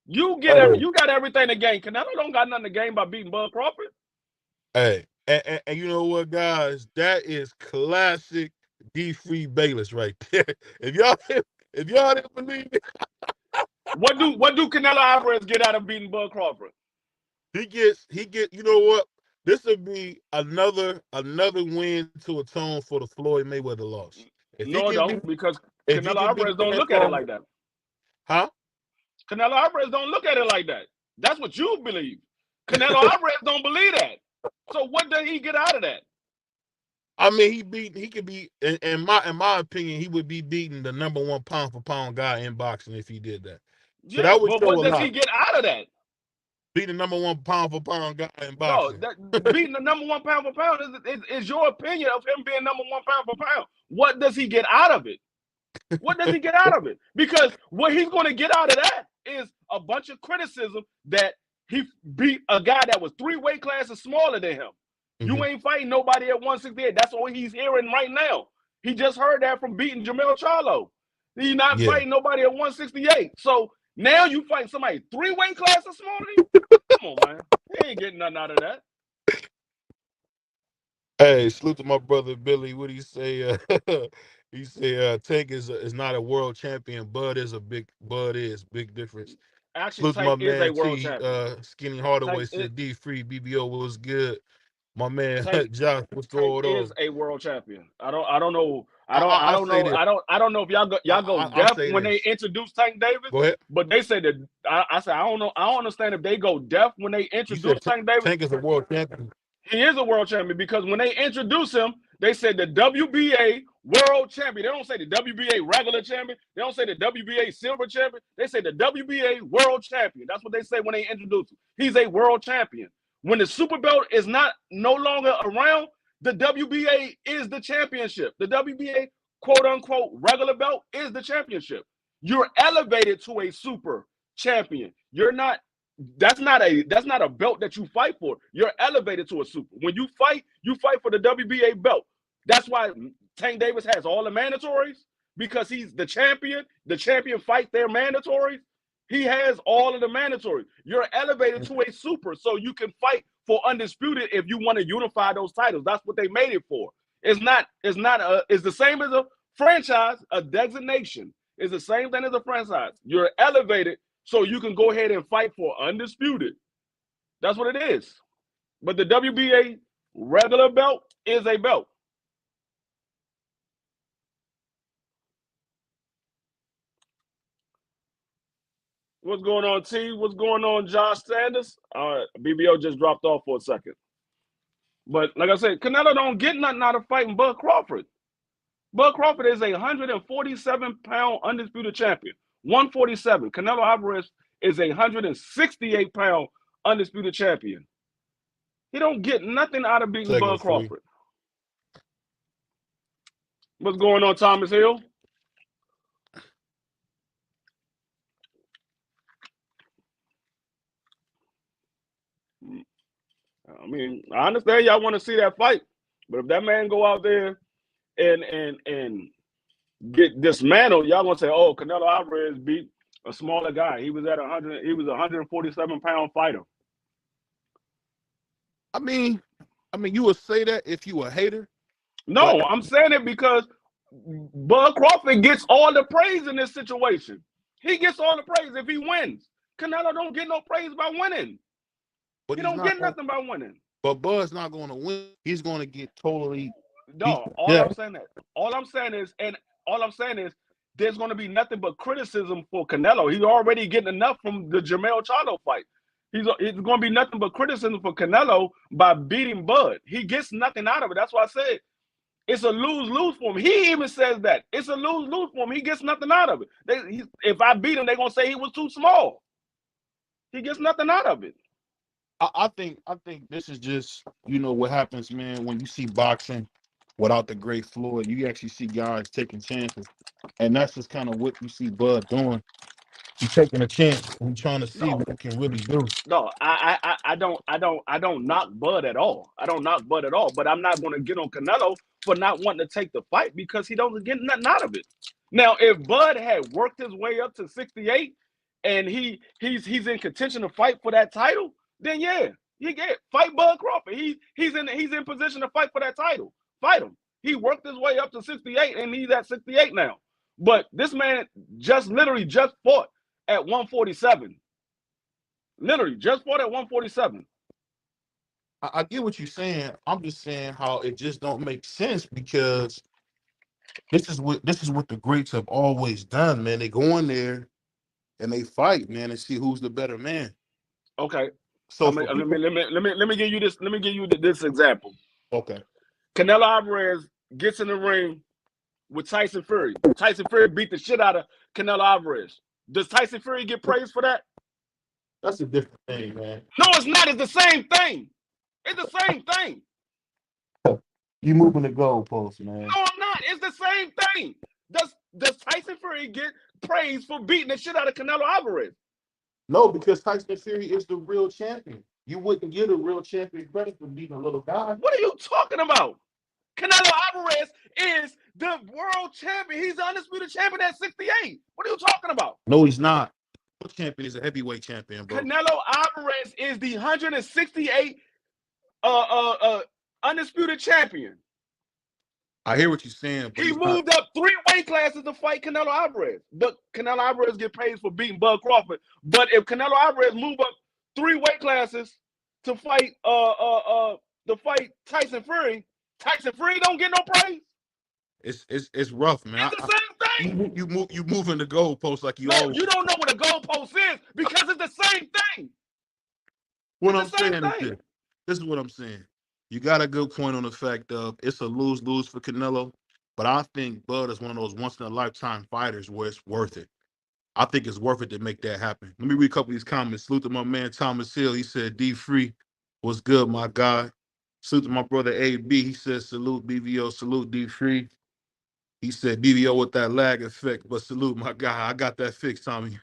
You got everything to gain. Canelo don't got nothing to gain by beating Bud Crawford." Hey, and you know what, guys? That is classic D3 Bayless right there. If y'all didn't believe it, what do Canelo Alvarez get out of beating Bud Crawford? He get. You know what? This would be another win to atone for the Floyd Mayweather loss. No, it don't, because Canelo Alvarez don't look at it like that. Huh? Canelo Alvarez don't look at it like that. That's what you believe. Canelo Alvarez don't believe that. So what does he get out of that? I mean, he could be, in my opinion, he would be beating the #1 pound for pound guy in boxing if he did that. So that would but what does he get out of that? Beating the #1 pound for pound guy in boxing. No, beating the #1 pound for pound is your opinion of him being #1 pound for pound. What does he get out of it? What does he get out of it? Because what he's going to get out of that is a bunch of criticism that he beat a guy that was 3 weight classes smaller than him. You ain't fighting nobody at 168. That's what he's hearing right now. He just heard that from beating Jermell Charlo. He's not fighting nobody at 168. So now you fighting somebody 3 weight classes smaller than you? Come on, man. He ain't getting nothing out of that. Hey, salute to my brother Billy. What do you say? He say Tank is not a world champion. Bud is big difference. Actually, Salute to my Tank is man a world T. champion. Skinny Hardaway Tank said D free BBO was good. My man Tank, Josh, what's Tank going is on? a world champion. I don't know. I'll say this. I don't know if y'all go deaf when they introduce Tank Davis. Go ahead. But they said that I said I don't know. I don't understand if they go deaf when they introduce Tank Davis. Tank is a world champion. He is a world champion because when they introduce him, they said the WBA world champion. They don't say the WBA regular champion. They don't say the WBA silver champion. They say the WBA world champion. That's what they say when they introduce him. He's a world champion. When the super belt is no longer around, the WBA is the championship. The WBA quote unquote regular belt is the championship. You're elevated to a super champion. You're not. That's not a belt that you fight for. You're elevated to a super. When you fight for the WBA belt. That's why Tank Davis has all the mandatories, because he's the champion. The champion fight their mandatories. He has all of the mandatories. You're elevated to a super, so you can fight for undisputed if you want to unify those titles. That's what they made it for. It's the same as a franchise, a designation. It's the same thing as a franchise. You're elevated so you can go ahead and fight for undisputed. That's what it is. But the WBA regular belt is a belt. What's going on, T? What's going on, Josh Sanders? BBO just dropped off for a second. But like I said, Canelo don't get nothing out of fighting Bud Crawford. Bud Crawford is a 147-pound undisputed champion. 147. Canelo Alverez is a 168-pound undisputed champion. He don't get nothing out of beating Bud Crawford. What's going on, Thomas Hill? I mean, I understand y'all want to see that fight, but if that man go out there and get dismantled, y'all gonna say, "Oh, Canelo Alvarez beat a smaller guy. He was at 100. He was a 147-pound fighter." I mean, you would say that if you a hater. No, I'm saying it because Bud Crawford gets all the praise in this situation. He gets all the praise if he wins. Canelo don't get no praise by winning. But he don't get nothing by winning. But Bud's not going to win. He's going to get totally. No, I'm saying is there's going to be nothing but criticism for Canelo. He's already getting enough from the Jermell Charlo fight. It's going to be nothing but criticism for Canelo by beating Bud. He gets nothing out of it. That's why I said it's a lose-lose for him. He even says that. It's a lose-lose for him. He gets nothing out of it. If I beat him, they're going to say he was too small. He gets nothing out of it. I think this is just, what happens, man, when you see boxing without the great Floyd. You actually see guys taking chances. And that's just kind of what you see Bud doing. He's taking a chance and trying to see what he can really do. No, I don't knock Bud at all. I don't knock Bud at all. But I'm not going to get on Canelo for not wanting to take the fight because he don't get nothing out of it. Now, if Bud had worked his way up to 68 and he's in contention to fight for that title, then yeah, you get fight Bud Crawford. He's in position to fight for that title. Fight him. He worked his way up to 68 and he's at 68 now. But this man literally just fought at 147. Literally just fought at 147. I get what you're saying. I'm just saying how it just don't make sense because this is what the greats have always done, man. They go in there and they fight, man, and see who's the better man. Okay. So let me give you this. Let me give you this example. Okay. Canelo Alvarez gets in the ring with Tyson Fury. Tyson Fury beat the shit out of Canelo Alvarez. Does Tyson Fury get praised for that? That's a different thing, man. No, it's not. It's the same thing. It's the same thing. You moving the goalpost, man. No, I'm not. It's the same thing. Does Tyson Fury get praised for beating the shit out of Canelo Alvarez? No, because Tyson Fury is the real champion. You wouldn't give a real champion credit for beating a little guy. What are you talking about? Canelo Alvarez is the world champion. He's the undisputed champion at 68. What are you talking about? No, he's not. The champion is a heavyweight champion, bro. Canelo Alvarez is the 168 undisputed champion. I hear what you're saying. But he moved up 3 weight classes to fight Canelo Alvarez. But Canelo Alvarez get paid for beating Bud Crawford. But if Canelo Alvarez move up 3 weight classes to fight Tyson Fury don't get no praise. It's rough, man. It's the same thing. You moving the goalpost like you always. You don't know what a goalpost is because it's the same thing. What I'm saying is this is what I'm saying. You got a good point on the fact of it's a lose-lose for Canelo, but I think Bud is one of those once-in-a-lifetime fighters where it's worth it. I think it's worth it to make that happen. Let me read a couple of these comments. Salute to my man Thomas Hill. He said, D-Free, what's good, my guy? Salute to my brother AB. He said, salute BVO, salute D-Free. He said, BVO with that lag effect, but salute my guy. I got that fixed, Tommy.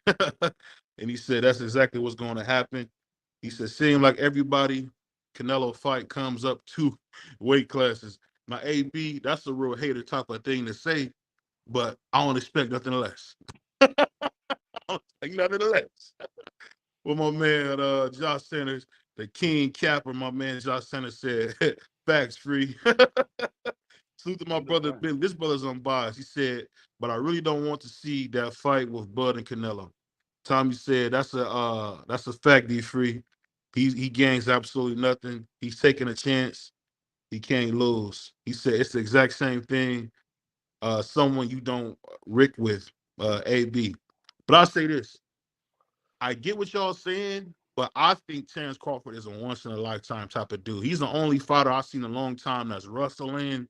And he said, that's exactly what's going to happen. He said, seem like everybody Canelo fight comes up 2 weight classes. Now, AB, that's a real hater type of thing to say, but I don't expect nothing less. Nothing less. Well, my man, Josh Sanders, the King Capper, my man Josh Sanders said, facts free. Salute to my brother Ben. This brother's unbiased. He said, but I really don't want to see that fight with Bud and Canelo. Tommy said, that's a fact, D-Free. He gains absolutely nothing. He's taking a chance. He can't lose. He said it's the exact same thing. Someone you don't rick with, AB. But I'll say this. I get what y'all saying, but I think Terrence Crawford is a once-in-a-lifetime type of dude. He's the only fighter I've seen in a long time that's wrestling,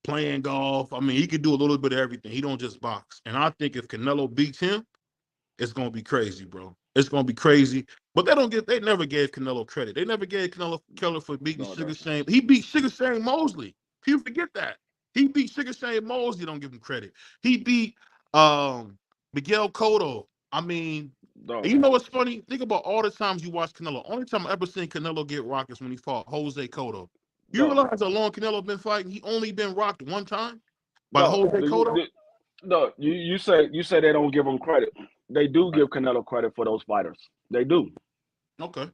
playing golf. I mean, he could do a little bit of everything. He don't just box. And I think if Canelo beats him, it's going to be crazy, bro. It's going to be crazy. But they never gave Canelo credit. They never gave Canelo credit for beating Sugar Shane. He beat Sugar Shane Mosley. People forget that. He beat Sugar Shane Mosley. Don't give him credit. He beat Miguel Cotto. I mean, you know what's funny? Think about all the times you watch Canelo. Only time I ever seen Canelo get rocked is when he fought Jose Cotto. You realize how long Canelo been fighting? He only been rocked 1 time by Jose Cotto? No, you say they don't give him credit. They do give Canelo credit for those fighters. They do. Okay.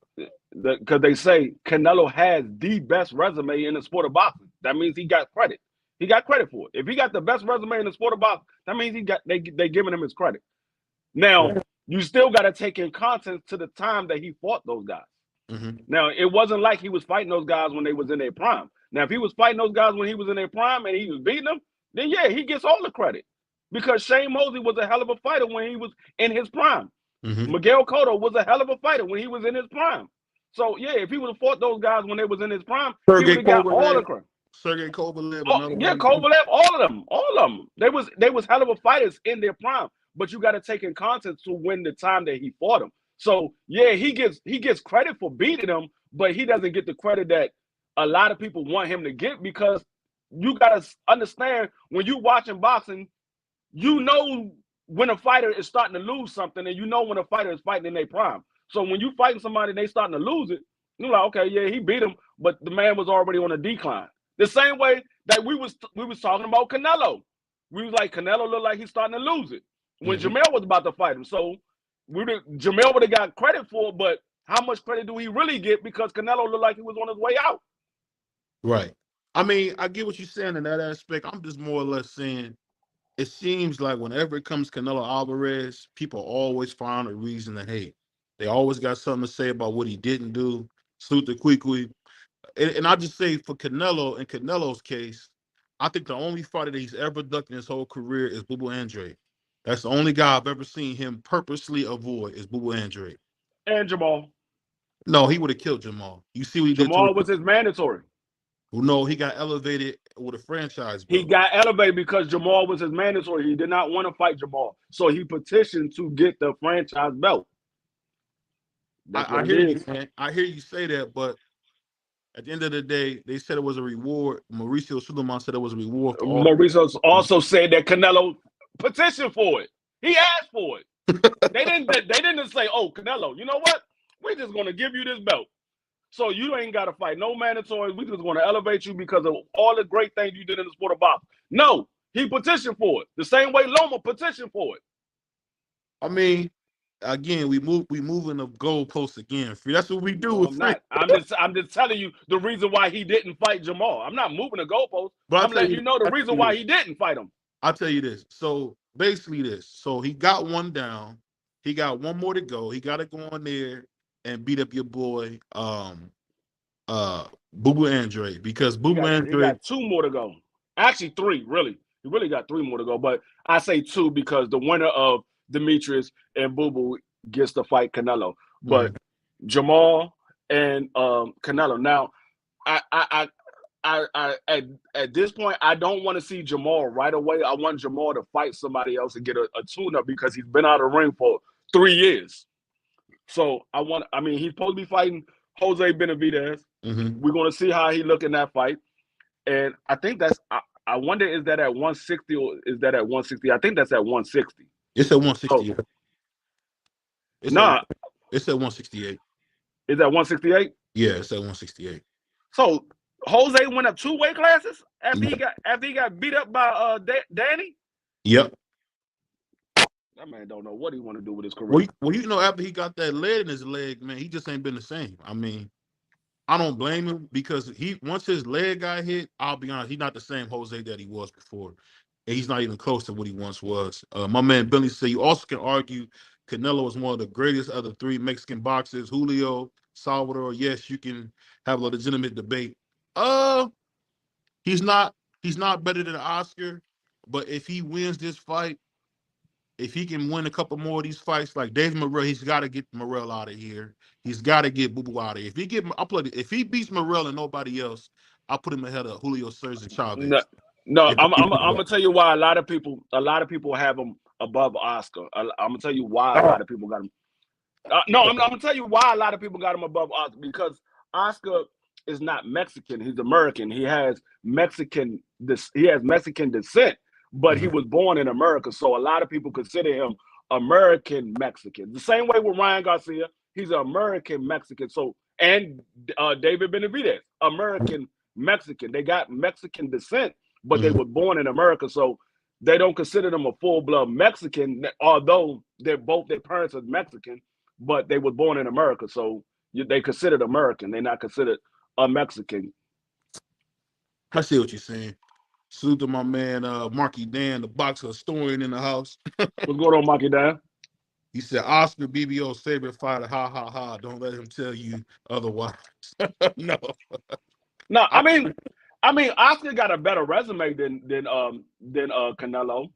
Because they say Canelo has the best resume in the sport of boxing. That means he got credit. He got credit for it. If he got the best resume in the sport of boxing, that means they giving him his credit. Now, you still got to take in context to the time that he fought those guys. Mm-hmm. Now, it wasn't like he was fighting those guys when they was in their prime. Now, if he was fighting those guys when he was in their prime and he was beating them, then yeah, he gets all the credit. Because Shane Mosley was a hell of a fighter when he was in his prime. Mm-hmm. Miguel Cotto was a hell of a fighter when he was in his prime. So, yeah, if he would have fought those guys when they was in his prime, he would have got all the credit. Sergey Kovalev. Kovalev, all of them. They was hell of a fighters in their prime. But you got to take in context to when the time that he fought them. So, yeah, he gets credit for beating them, but he doesn't get the credit that a lot of people want him to get because you got to understand when you watching boxing, you know when a fighter is starting to lose something and you know when a fighter is fighting in their prime. So when you fighting somebody and they starting to lose it, you're like, okay, yeah, he beat him, but the man was already on a decline. The same way that we was talking about Canelo. We was like, Canelo looked like he's starting to lose it when Jamel was about to fight him. So Jamel would have got credit for it, but how much credit do he really get because Canelo looked like he was on his way out? Right. I mean, I get what you're saying in that aspect. I'm just more or less saying it seems like whenever it comes to Canelo Alvarez, people always find a reason to hate. They always got something to say about what he didn't do. Salute to Kwikwi. And I just say for Canelo, in Canelo's case, I think the only fighter that he's ever ducked in his whole career is Boo Andrade. That's the only guy I've ever seen him purposely avoid is Boo Andrade. And Jamal. No, he would have killed Jamal. You see what he did to Jamal was his mandatory. Well, no, he got elevated with a franchise. He got elevated because Jamal was his mandatory. He did not want to fight Jamal. So he petitioned to get the franchise belt. I hear you, man. I hear you say that, but at the end of the day, they said it was a reward. Mauricio Suleiman said it was a reward. Mauricio also said that Canelo petitioned for it. He asked for it. They didn't say, oh, Canelo, you know what? We're just going to give you this belt. So you ain't got to fight no mandatory. We just want to elevate you because of all the great things you did in the sport of boxing. No, he petitioned for it the same way Loma petitioned for it. I mean, again, we moving the goalposts again. Free. That's what we do. No, I'm not. I'm just telling you the reason why he didn't fight Jamal. I'm not moving the goalposts. But I'm letting you know the reason why he didn't fight him. I'll tell you this. So basically this. So he got one down. He got one more to go. He got to go on there and beat up your boy, Boo Boo Andrade, because Boo Boo Andrade. He got 2 more to go. Actually, 3, really. He really got 3 more to go. But I say 2 because the winner of Demetrius and Boo Boo gets to fight Canelo. But Jamal and Canelo. Now, I at this point, I don't want to see Jamal right away. I want Jamal to fight somebody else and get a tune-up because he's been out of the ring for 3 years. So he's supposed to be fighting Jose Benavidez. We're going to see how he look in that fight. And I think I wonder, is that at 160 or is that at 160? I think that's at 160. It's at 168. So, it's at 168. Is that 168? Yeah, it's at 168. So Jose went up 2 weight classes after he got beat up by Danny? Yep. That man don't know what he want to do with his career. Well, you know, after he got that lead in his leg, man, he just ain't been the same. I mean, I don't blame him because once his leg got hit, I'll be honest, he's not the same Jose that he was before. And he's not even close to what he once was. My man Billy said you also can argue Canelo is one of the greatest of the 3 Mexican boxers. Julio, Salvador, yes, you can have a legitimate debate. He's not better than Oscar, but if he wins this fight, if he can win a couple more of these fights, like Dave Morrell, he's got to get Morrell out of here. He's got to get Boo Boo out of here. If he beats Morrell and nobody else, I'll put him ahead of Julio Cesar Chavez. No, I'm gonna tell you why a lot of people have him above Oscar. I'm gonna tell you why a lot of people got him. I'm gonna tell you why a lot of people got him above Oscar, because Oscar is not Mexican. He's American. He has Mexican descent. But he was born in America, so a lot of people consider him American Mexican. The same way with Ryan Garcia, he's an American Mexican. So, and David Benavidez, American Mexican. They got Mexican descent, but they were born in America, so they don't consider them a full-blood Mexican, although their parents are Mexican, but they were born in America, so they considered American. They're not considered a Mexican. I see what you're saying. Salute to my man, Marky Dan, the boxer historian in the house. What's going on, Marky Dan? He said, Oscar BBO's favorite fighter, ha, ha, ha. Don't let him tell you otherwise. No. No, I mean, Oscar got a better resume than Canelo,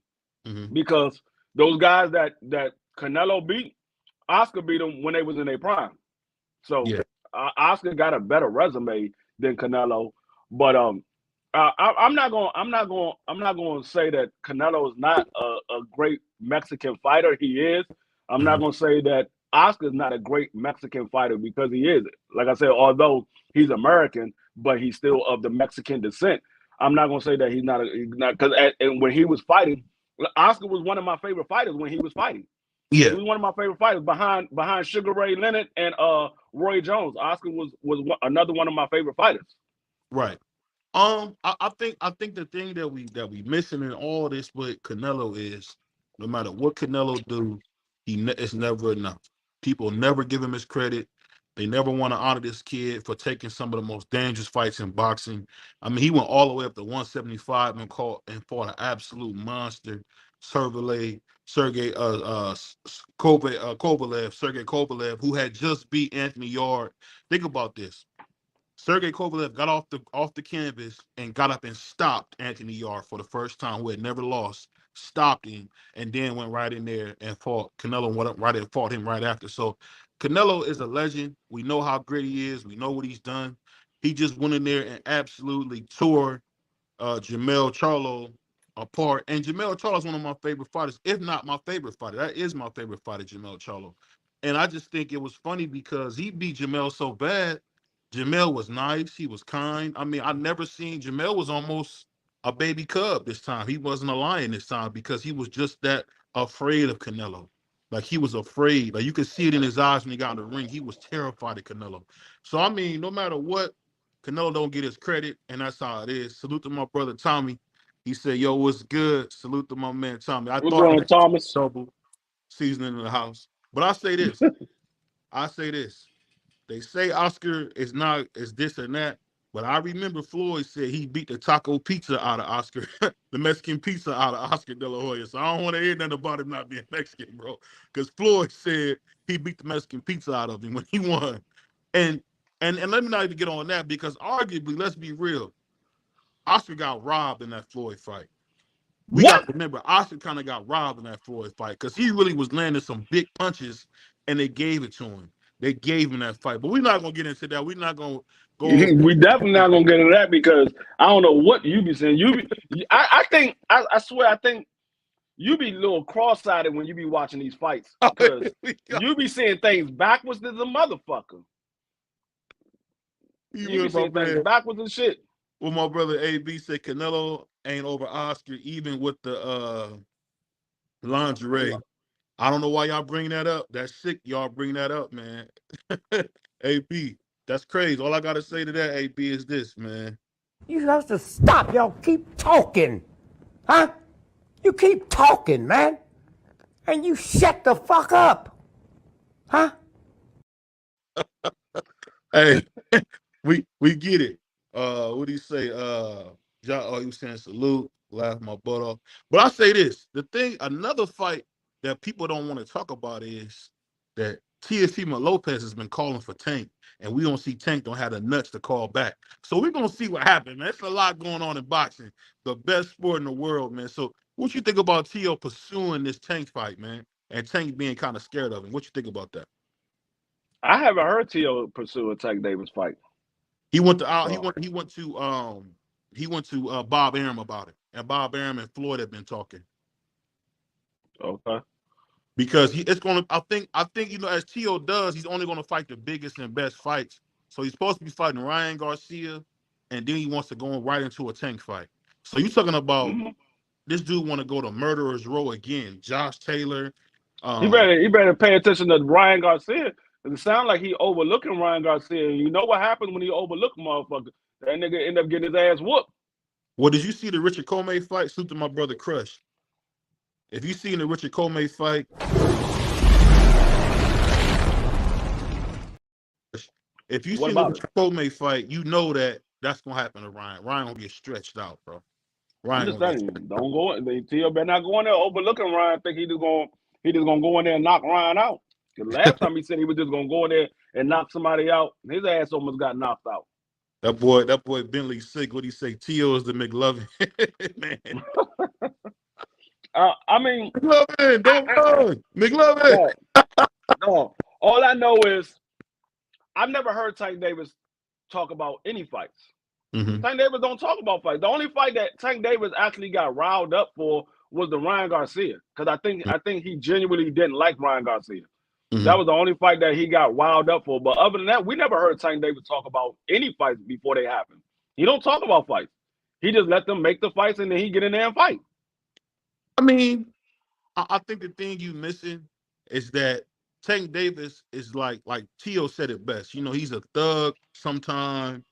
because those guys that Canelo beat, Oscar beat them when they was in their prime. So Oscar got a better resume than Canelo, but I'm not going to say that Canelo is not a great Mexican fighter. He is. I'm not going to say that Oscar is not a great Mexican fighter, because he is. Like I said, although he's American, but he's still of the Mexican descent. I'm not going to say that he's not because when he was fighting, Oscar was one of my favorite fighters when he was fighting. Yeah, he was one of my favorite fighters behind Sugar Ray Leonard and Roy Jones. Oscar was another one of my favorite fighters. Right. I think the thing that we missing in all this with Canelo is, no matter what Canelo do, it's never enough. People never give him his credit. They never want to honor this kid for taking some of the most dangerous fights in boxing. I mean, he went all the way up to 175 and fought an absolute monster, Sergey Kovalev, who had just beat Anthony Yarde. Think about this. Sergey Kovalev got off the canvas and got up and stopped Anthony Yarde for the first time, who had never lost. Stopped him and then went right in there and fought Canelo. Went up right and fought him right after. So Canelo is a legend. We know how great he is. We know what he's done. He just went in there and absolutely tore Jermell Charlo apart. And Jermell Charlo is one of my favorite fighters, if not my favorite fighter. That is my favorite fighter, Jermell Charlo. And I just think it was funny because he beat Jermell so bad. Jermell was nice. He was kind. I mean, I never seen Jermell was almost a baby cub this time. He wasn't a lion this time because he was just that afraid of Canelo. Like he was afraid. Like you could see it in his eyes when he got in the ring. He was terrified of Canelo. So I mean, no matter what, Canelo don't get his credit, and that's how it is. Salute to my brother Tommy. He said, "Yo, what's good?" Salute to my man Tommy. I What's thought wrong, Thomas? double seasoning in the house, but I say this. They say Oscar is this and that, but I remember Floyd said he beat the taco pizza out of Oscar, the Mexican pizza out of Oscar De La Hoya. So I don't want to hear nothing about him not being Mexican, bro. Because Floyd said he beat the Mexican pizza out of him when he won. And let me not even get on that, because arguably, let's be real, Oscar got robbed in that Floyd fight. We got to remember, Oscar kind of got robbed in that Floyd fight because he really was landing some big punches, and they gave it to him. They gave him that fight. But we're not going to get into that. We're not going to go. We definitely not going to get into that, because I don't know what you be saying. I swear, I think you be a little cross-eyed when you be watching these fights, because you be seeing things backwards as a motherfucker. You be seeing things backwards and shit. Well, my brother AB said Canelo ain't over Oscar, even with the lingerie. I don't know why y'all bring that up. That's sick. Y'all bring that up, man. AB, that's crazy. All I got to say to that, AB, is this, man. You have to stop. Y'all keep talking. Huh? You keep talking, man. And you shut the fuck up. Huh? Hey, we get it. What do you say? He was saying salute, laugh my butt off. But I say this, another fight that people don't want to talk about is that Teofimo Lopez has been calling for Tank, and we don't see Tank don't have the nuts to call back. So we're going to see what happens, man. There's a lot going on in boxing, the best sport in the world, man. So what you think about Teo pursuing this Tank fight, man, and Tank being kind of scared of him? What you think about that? I haven't heard Teo pursue a Tank Davis fight. He went to Bob Arum about it, and Bob Arum and Floyd have been talking. Okay. Because I think as Teo does, he's only gonna fight the biggest and best fights. So he's supposed to be fighting Ryan Garcia, and then he wants to go right into a Tank fight. So you're talking about this dude want to go to Murderer's Row again, Josh Taylor. He better pay attention to Ryan Garcia. It sounds like he overlooking Ryan Garcia. You know what happens when he overlook motherfucker? That nigga end up getting his ass whooped. Well, did you see the Richard Comey fight? Salute to my brother Crush. If you seen the Richard Comey fight, you know that's gonna happen to Ryan. Ryan gonna get stretched out, bro. Ryan, I'm just telling you, don't go. Teo better not go in there overlooking Ryan. Think he just gonna go in there and knock Ryan out. Because last time he said he was just gonna go in there and knock somebody out, his ass almost got knocked out. That boy Bentley sick. What he say? Teo is the McLovin, man. I mean, McLovin, don't run, McLovin. No, all I know is I've never heard Tank Davis talk about any fights. Tank Davis don't talk about fights. The only fight that Tank Davis actually got riled up for was the Ryan Garcia, because I think he genuinely didn't like Ryan Garcia. That was the only fight that he got riled up for. But other than that, we never heard Tank Davis talk about any fights before they happen. He don't talk about fights. He just let them make the fights, and then he get in there and fight. I mean, I think the thing you missing is that Tank Davis is like Teo said it best. You know, he's a thug sometimes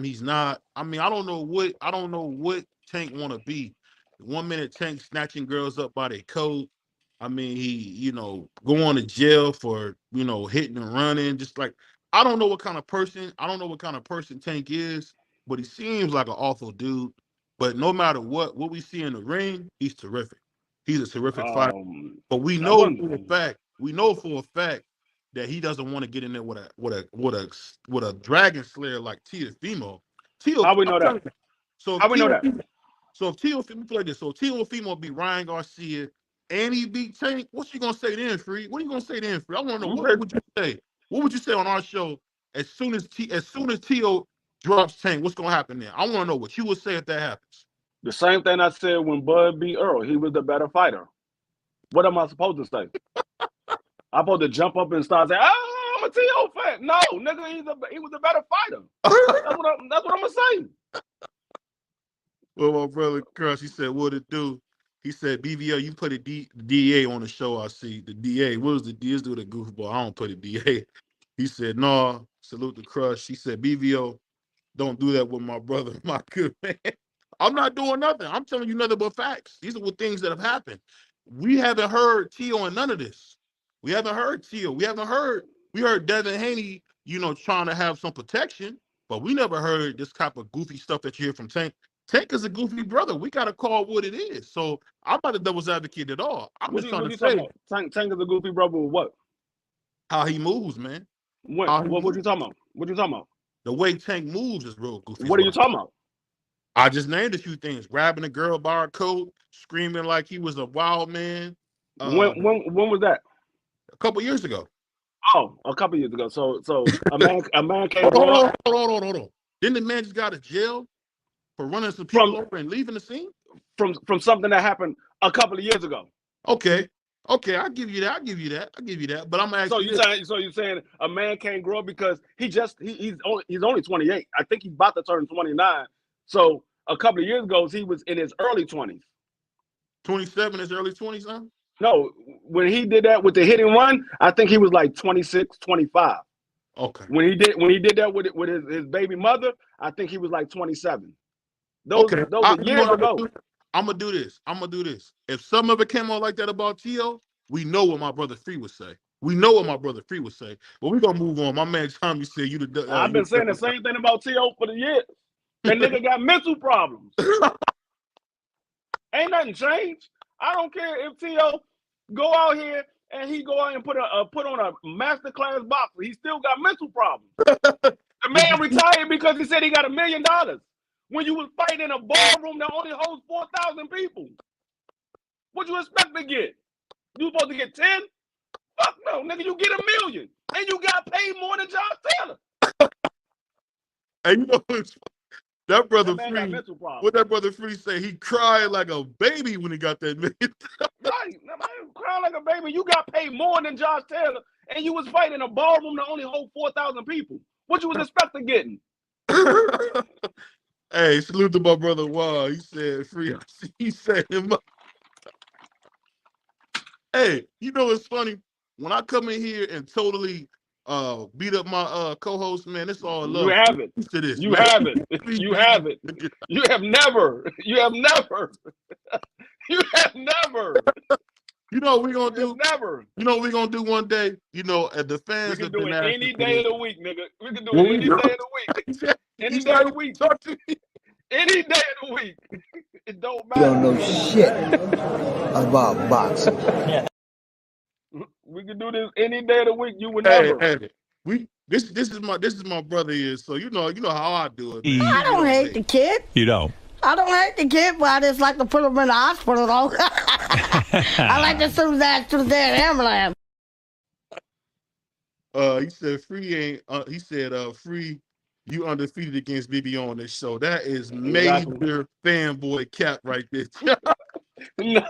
he's not. I mean, I don't know what Tank want to be. 1 minute Tank snatching girls up by their coat. I mean, he, going to jail for, hitting and running. Just like, I don't know what kind of person Tank is, but he seems like an awful dude. But no matter what we see in the ring, he's terrific. He's a terrific fighter. But we know for a fact that he doesn't want to get in there with a dragon slayer like Teofimo. How we know that? How we know that? So if Teofimo beat Ryan Garcia and he beat Tank, what's you gonna say then, Free? What are you gonna say then, Free? I want to know what would you say? What would you say on our show as soon as Teo drops Tank? What's gonna happen then? I want to know what you would say if that happens. The same thing I said when Bud beat Earl. He was the better fighter. What am I supposed to say? I'm supposed to jump up and start saying, "Oh, I'm a Teo fan." No, nigga, he was a better fighter. That's what I'm gonna say. Well, my brother Crush, he said, "What it do?" He said, BVO, you put a DA on the show, I see. The DA. What was the DA? Let's do the goofball. I don't put a DA. He said, no, salute the crush. He said, BVO, don't do that with my brother, my good man. I'm not doing nothing. I'm telling you nothing but facts. These are things that have happened. We haven't heard Tio in none of this. We haven't heard Tio. We heard Devin Haney, trying to have some protection, but we never heard this type of goofy stuff that you hear from Tank. Tank is a goofy brother. We got to call what it is. So I'm not a devil's advocate at all. I'm just trying to say. Tank is a goofy brother with what? How he moves, man. What you talking about? What you talking about? The way Tank moves is real goofy. What are you talking about? I just named a few things. Grabbing a girl by her coat, screaming like he was a wild man. When was that? A couple years ago. Oh, a couple years ago. So a man came. Hold on. Didn't the man just got to jail for running some people over and leaving the scene? From something that happened a couple of years ago. Okay, I'll give you that. But I'm asking. So you're saying a man can't grow up because he's only 28. I think he's about to turn 29. So a couple of years ago, he was in his early 20s. 27, his early 20s, huh? No, when he did that with the hit and run, I think he was like 26, 25. Okay. When he did that with his baby mother, I think he was like 27. Those are years ago. I'm gonna do this. If some of it came out like that about Tio, we know what my brother Free would say. But we're gonna move on. My man Tommy said you the. I've been saying the same thing about Tio for the years. That nigga got mental problems. Ain't nothing changed. I don't care if Tio go out here and he go out and put on a masterclass boxer. He still got mental problems. The man retired because he said he got $1 million. When you was fighting in a ballroom that only holds 4,000 people. What you expect to get? You supposed to get 10? Fuck no, nigga, you get $1 million. And you got paid more than Josh Taylor. And that brother Free, what that brother Free say, he cried like a baby when he got that $1 million. Right, crying like a baby. You got paid more than Josh Taylor, and you was fighting in a ballroom that only hold 4,000 people. What you was expecting getting? Hey, salute to my brother. Wow, he said Free. He said him up. Hey, what's funny? When I come in here and totally beat up my co-host, man, it's all love. You have it. You have it. You have it. You have never. You have never. You have never. You know what we're gonna do? Never. You know what we're gonna do one day? At the fans. We can do it any day of the week, nigga. We can do it any day of the week. Any day of the week. Talk to me. Any day of the week. It don't matter. You don't know shit about boxing. We can do this any day of the week. You would never. Hey, this is my brother here, so you know how I do it. Man. I don't hate the kid. You don't. I don't hate the kid, but I just like to put him in the hospital, though. I like to sue that ambulance. He said Free ain't. He said Free, you undefeated against BBO on this show. That is major fanboy cap right there. No.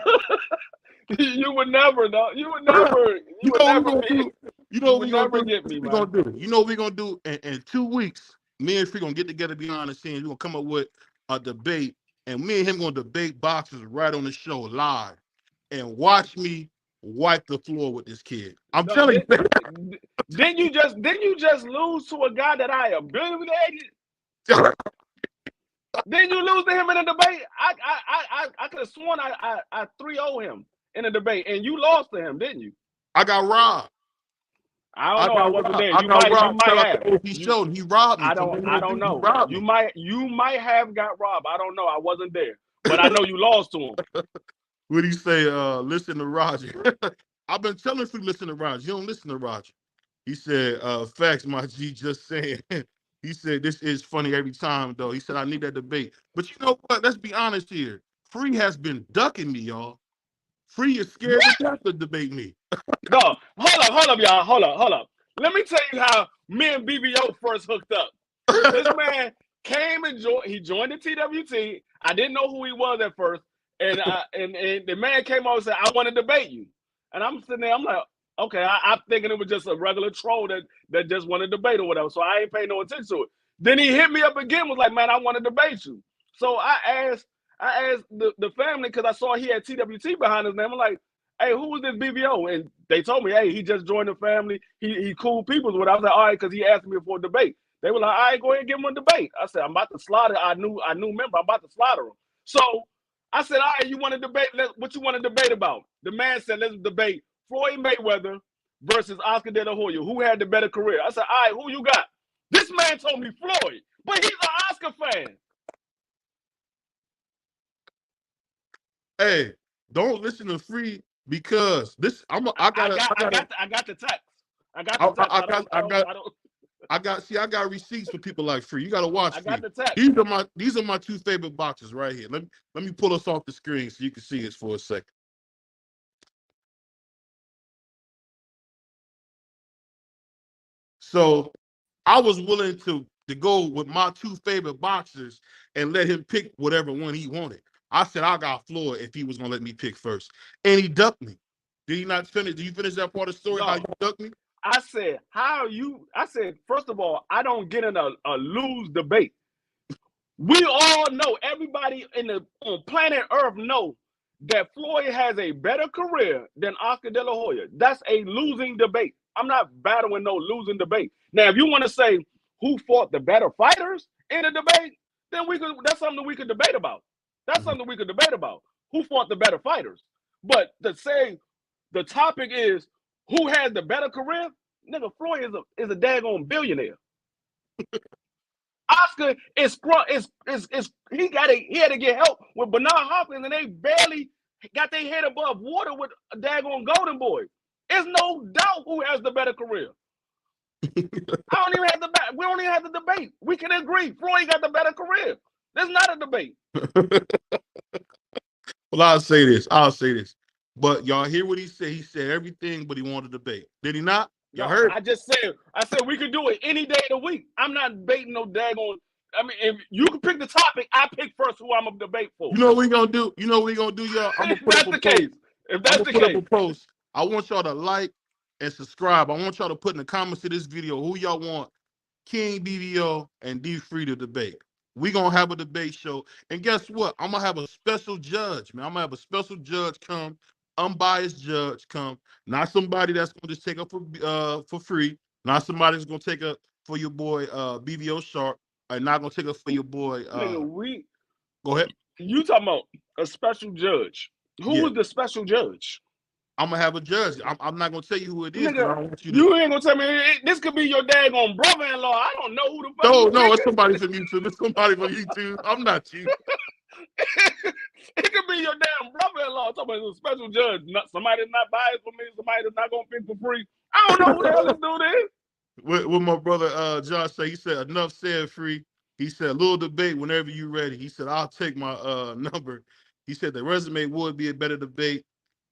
You would never, though. You would never. You would never get. You know what we're gonna get me, man. You know what we're gonna do in 2 weeks. Me and Free gonna get together behind the scenes. We're gonna come up with a debate, and me and him gonna debate boxers right on the show live, and watch me wipe the floor with this kid. I'm telling you. Didn't you just lose to a guy that I obliterated? Didn't you lose to him in a debate? I could have sworn I 3-0 him in a debate, and you lost to him, didn't you? I got robbed. I don't know. I wasn't there. You might have. He showed. He robbed me. I don't know. You might have got robbed. I don't know. I wasn't there, but I know you lost to him. What do you say? Listen to Roger. I've been telling you listen to Roger. You don't listen to Roger. He said, facts, my G, just saying. He said, this is funny every time, though. He said, I need that debate. But you know what? Let's be honest here. Free has been ducking me, y'all. Free is scared to death to debate me. No, hold up, y'all. Hold up. Let me tell you how me and BBO first hooked up. This man came and joined the TWT. I didn't know who he was at first. And the man came over and said, I want to debate you. And I'm sitting there, I'm like, okay, I'm thinking it was just a regular troll that just wanted to debate or whatever. So I ain't paying no attention to it. Then he hit me up again, was like, man, I want to debate you. So I I asked the family because I saw he had TWT behind his name. I'm like, hey, who was this BBO? And they told me, hey, he just joined the family. He cool people with it. I was like, all right, because he asked me for a debate. They were like, all right, go ahead and give him a debate. I said, I'm about to slaughter. I knew member. I'm about to slaughter him. So I said, all right, you want to debate? What you want to debate about? The man said, let's debate Floyd Mayweather versus Oscar De La Hoya. Who had the better career? I said, all right, who you got? This man told me Floyd, but he's an Oscar fan. Hey, don't listen to Free because this. I got the text. I got receipts for people like Free. You got to watch. I got Free. the text. These are my two favorite boxes right here. Let me pull us off the screen so you can see this for a second. So I was willing to go with my two favorite boxers and let him pick whatever one he wanted. I said I got Floyd if he was gonna let me pick first, and he ducked me. Did he not finish? Did you finish that part of the story? No. How you ducked me? I said, how you? I said, first of all, I don't get in a lose debate. We all know, everybody on planet Earth know that Floyd has a better career than Oscar De La Hoya. That's a losing debate. I'm not battling no losing debate. Now, if you want to say who fought the better fighters in a debate, then that's something we could debate about. That's something we could debate about. Who fought the better fighters? But to say the topic is who has the better career, nigga, Floyd is a daggone billionaire. Oscar he had to get help with Bernard Hopkins, and they barely got their head above water with a daggone Golden Boy. There's no doubt who has the better career. We don't even have the debate. We can agree Floyd got the better career. There's not a debate. Well, I'll say this. But y'all hear what he said? He said everything, but he wanted to debate. Did he not? Y'all heard? I said we could do it any day of the week. I'm not debating no daggone. I mean, if you can pick the topic, I pick first who I'm gonna debate for. You know what we gonna do? Y'all? I'm gonna put up a post. If that's the case, I want y'all to like and subscribe. I want y'all to put in the comments of this video who y'all want King BBO and D Free to debate. We gonna have a debate show, and guess what? I'm gonna have a special judge, man. I'm gonna have a special judge come, unbiased judge come, not somebody that's gonna just take up for free, not somebody that's gonna take up for your boy BBO Sharp, and not gonna take up for your boy. Nigga, go ahead. You talking about a special judge? Who is the special judge? I'm gonna have a judge. I'm not gonna tell you who it is. Nigga, I don't want you ain't gonna tell me this could be your daggone brother-in-law. I don't know who the fuck. No, it's somebody from YouTube. It's somebody from YouTube. I'm not you. It could be your damn brother-in-law. Talking about a special judge. Somebody that's not biased for me. Somebody that's not gonna pick for free. I don't know who the hell this dude is. What my brother Josh said. He said enough said, Free. He said little debate whenever you ready. He said I'll take my number. He said the resume would be a better debate.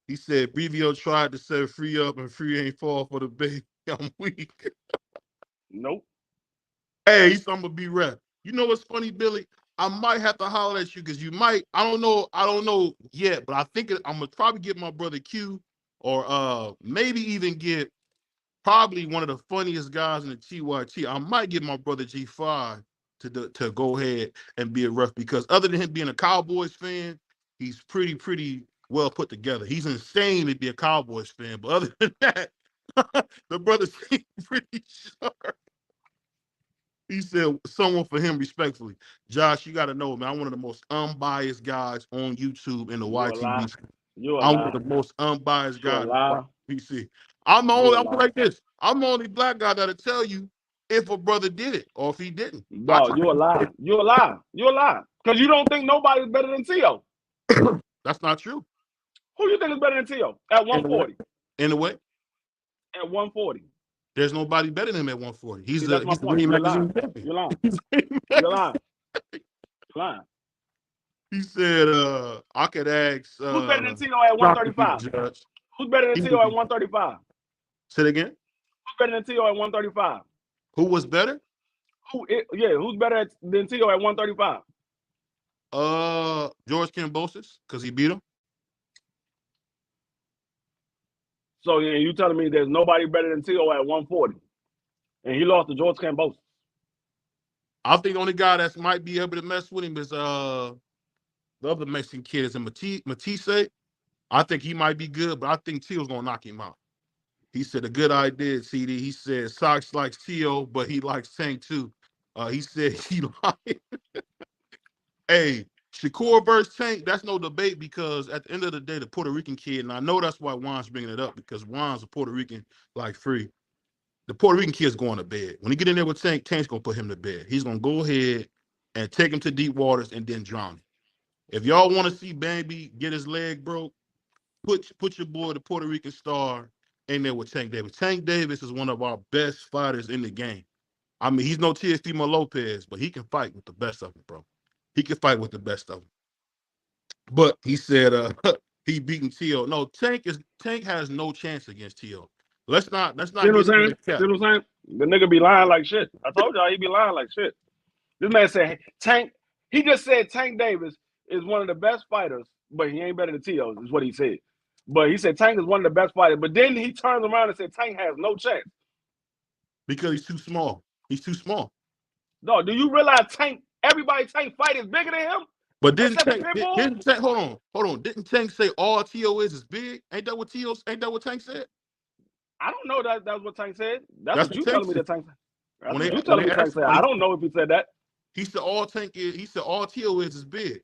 He said BBO tried to set Free up and Free ain't fall for the bait. I'm weak. Nope. Hey, he's gonna be ref. You know what's funny, Billy? I might have to holler at you because you might. I don't know yet, but I think I'm gonna probably get my brother Q, or maybe even get probably one of the funniest guys in the TYT. I might get my brother G5 to go ahead and be a ref, because other than him being a Cowboys fan, he's pretty well put together. He's insane to be a Cowboys fan, but other than that, the brother seems pretty sharp. He said, someone for him, respectfully. Josh, you got to know, man, I'm one of the most unbiased guys on YouTube in the YTV. I'm one of the most unbiased guys in the YTV. I'm like this. I'm the only black guy that'll tell you if a brother did it or if he didn't. No, you're a lie. You're a lie. You're a lie. Because you don't think nobody's better than Tio. That's not true. Who you think is better than Tio at 140? In a way? At 140. There's nobody better than him at 140. He's the Ring Magazine champion. You're lying. You're lying. You're lying. He said, I could ask. Who's better than Tio at 135? Who's better than Tio at 135? Say it again. Who's better than Tio at 135? Who was better? Who's better than Tio at 135? George Kambosos, because he beat him. So you telling me there's nobody better than Tio at 140, and he lost to George Kambosos? I think the only guy that might be able to mess with him is The other Mexican kid is in Matisse. I think he might be good, but I think Teal's gonna knock him out. He said a good idea, CD. He said Sox likes Teal, but he likes Tank too. He said he like. Hey, Shakur versus Tank, that's no debate because at the end of the day, the Puerto Rican kid, and I know that's why Juan's bringing it up because Juan's a Puerto Rican like free. The Puerto Rican kid's going to bed. When he get in there with Tank, Tank's going to put him to bed. He's going to go ahead and take him to deep waters and then drown him. If y'all want to see Bambi get his leg broke, put your boy, the Puerto Rican star, in there with Tank Davis. Tank Davis is one of our best fighters in the game. I mean, he's no Teofimo Lopez, but he can fight with the best of them, bro. He can fight with the best of them. But he said he beating Teal. No, Tank has no chance against Teal. Let's not you know what I'm saying? The nigga be lying like shit. I told y'all he be lying like shit. This man said Tank. He just said Tank Davis is one of the best fighters, but he ain't better than Teal, is what he said. But he said Tank is one of the best fighters. But then he turns around and said Tank has no chance. Because he's too small. He's too small. No, do you realize everybody Tank fight is bigger than him? But didn't Tank hold on. Didn't Tank say all T.O. is big? Ain't that what Tank said? I don't know that's what Tank said. That's what you telling me that Tank said. That's what you telling me Tank said. I don't know if he said that. He said all T.O. is big.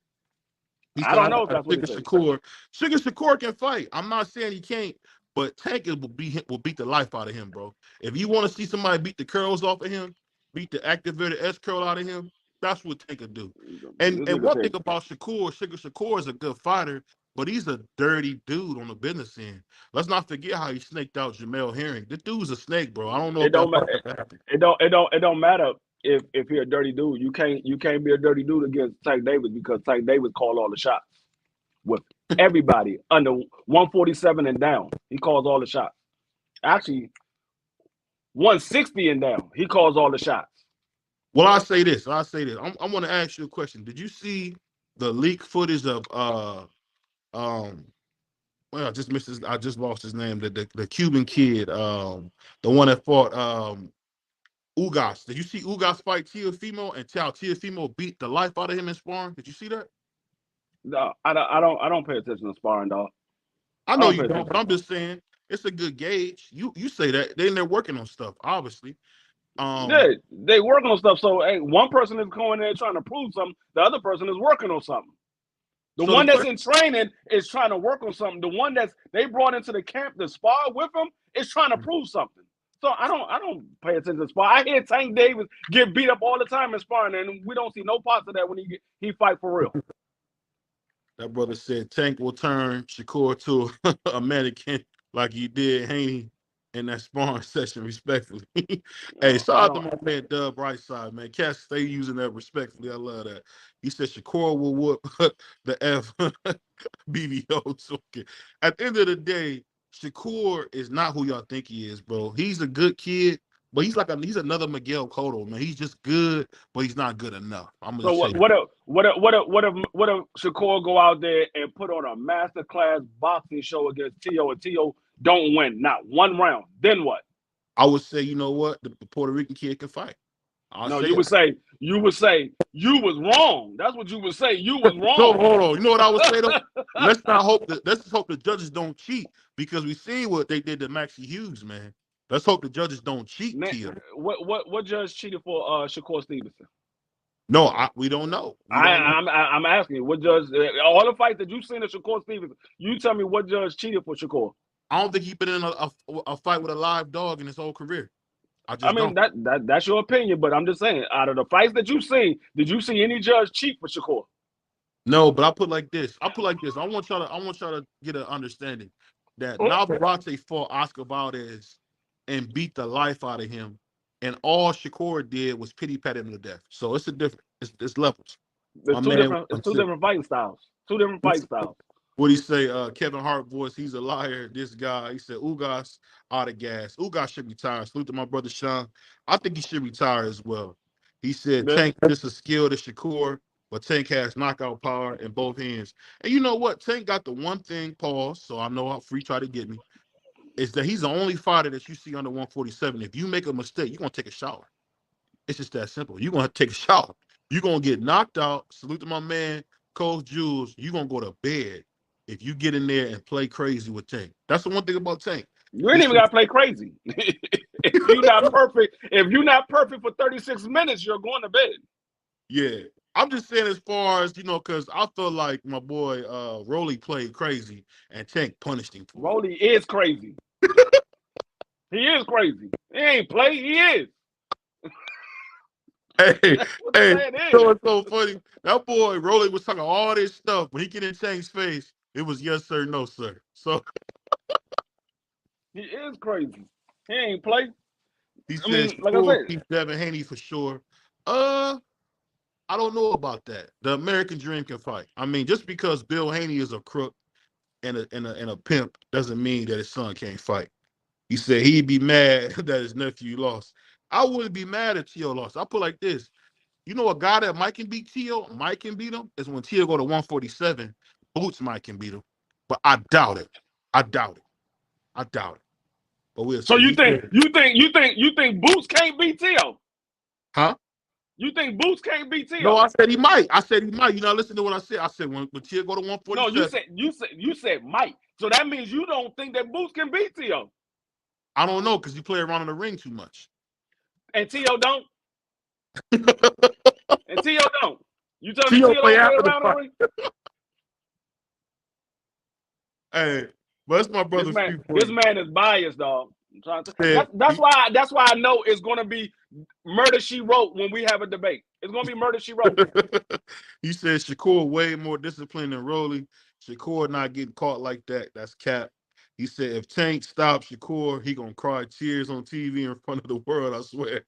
I don't know if that's what he said. Shakur can fight. I'm not saying he can't, but Tank will beat the life out of him, bro. If you want to see somebody beat the curls off of him, beat the activated S curl out of him, that's what Tank could do. And one thing about Shakur is a good fighter, but he's a dirty dude on the business end. Let's not forget how he snaked out Jamel Herring. This dude's a snake, bro. I don't know. It don't matter if you're a dirty dude. You can't be a dirty dude against Tank Davis because Tank Davis called all the shots with everybody under 147 and down. He calls all the shots. Actually, 160 and down. He calls all the shots. Well, I'll say this. I want to ask you a question. Did you see the leak footage of I just lost his name. The Cuban kid, the one that fought Ugas. Did you see Ugas fight Teofimo and how Teofimo beat the life out of him in sparring? Did you see that? No, I don't pay attention to sparring, dog. I know you don't, but I'm just saying it's a good gauge. You say that they're working on stuff, obviously. Yeah, they working on stuff. So, hey, one person is going there trying to prove something. The other person is working on something. The one that's in training is trying to work on something. The one that's they brought into the camp to spar with him is trying to prove something. So I don't pay attention to spar. I hear Tank Davis get beat up all the time in sparring, and we don't see no parts of that when he fight for real. That brother said Tank will turn Shakur to a mannequin like he did Haney in that sparring session, respectfully. Hey, shout out to my man Dub Brightside, man. Cass, stay using that respectfully. I love that. He said Shakur will whoop the F BBO. So, okay. At the end of the day, Shakur is not who y'all think he is, bro. He's a good kid, but he's another Miguel Cotto, man. He's just good, but he's not good enough. So what if Shakur go out there and put on a masterclass boxing show against Tio and Tio don't win, not one round? Then what? I would say, you know what? The Puerto Rican kid can fight. You would say you was wrong. That's what you would say. You was wrong. So hold on. You know what I would say though? Let's hope the judges don't cheat because we seen what they did to Maxie Hughes, man. Let's hope the judges don't cheat. What judge cheated for Shakur Stevenson? No, we don't know. I'm asking you, what judge? All the fights that you've seen of Shakur Stevenson, you tell me what judge cheated for Shakur. I don't think he's been in a fight with a live dog in his whole career. That's your opinion, but I'm just saying, out of the fights that you've seen, did you see any judge cheat for Shakur? No, but I put like this. I want y'all to get an understanding that Alverez fought Oscar Valdez and beat the life out of him, and all Shakur did was pity pat him to death. So it's it's levels. It's two different fighting styles. Two different fighting styles. What he say? Kevin Hart voice. He's a liar. This guy. He said Ugas out of gas. Ugas should retire. Salute to my brother Sean. I think he should retire as well. He said Tank just a skill to Shakur, but Tank has knockout power in both hands. And you know what? Tank got the one thing. Pause. So I know how free try to get me. Is that he's the only fighter that you see under 147. If you make a mistake, you're gonna take a shower. It's just that simple. You're gonna take a shower. You're gonna get knocked out. Salute to my man Coach Jules, you're going to go to bed if you get in there and play crazy with Tank. That's the one thing about Tank. You ain't even got to play crazy. If you're not perfect for 36 minutes, you're going to bed. Yeah. I'm just saying as far as, because I feel like my boy Rolly played crazy and Tank punished him. Rolly is crazy. He is crazy. He ain't play. He is. Hey, it's so funny. That boy Rolly was talking all this stuff. When he get in Tank's face, it was yes sir, no sir. So he is crazy. He ain't play. He says, like I said, keep Devin Haney for sure. I don't know about that. The American Dream can fight. I mean, just because Bill Haney is a crook and a pimp doesn't mean that his son can't fight. He said he'd be mad that his nephew lost. I wouldn't be mad if Tio lost. I'll put it like this. You know a guy that might can beat Tio, Mike can beat him, is when Tio go to 147, Boots might can beat him. But I doubt it. I doubt it. But we'll see. So you think Boots can't beat Tio? Huh? You think Boots can't beat Tio? No, I said he might. You not listen to what I said. I said when Tio go to 147. No, you said might. So that means you don't think that Boots can beat Tio. I don't know because you play around in the ring too much. And Tio don't. And Tio don't. You tell me Tio don't play around in the ring? Hey, but it's my brother. This man is biased, dog. That's why I know it's gonna be murder she wrote when we have a debate. It's gonna be murder she wrote. He said Shakur way more disciplined than Rolly. Shakur not getting caught like that. That's cap. He said if Tank stops Shakur, he gonna cry tears on TV in front of the world. I swear.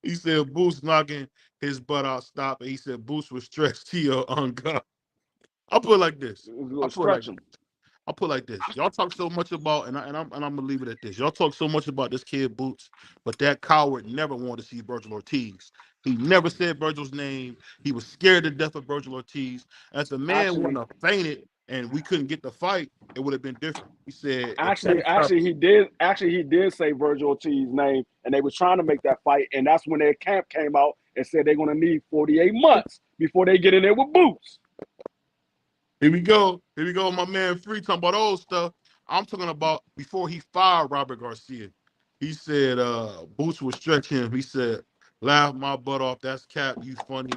He said Boots knocking his butt out. Stop it. He said Boots was stretched Tio on God. I'll put it like this. I'll put it like this. Y'all talk so much about, and I'm gonna leave it at this. Y'all talk so much about this kid Boots, but that coward never wanted to see Virgil Ortiz. He never said Virgil's name. He was scared to death of Virgil Ortiz. As the man wouldn't have fainted and we couldn't get the fight, it would have been different. He said actually he did say Virgil Ortiz's name, and they were trying to make that fight, and that's when their camp came out and said they're gonna need 48 months before they get in there with Boots. Here we go, my man Free talking about old stuff. I'm talking about before he fired Robert Garcia. He said Boots would stretch him. He said, laugh my butt off. That's cap. You funny.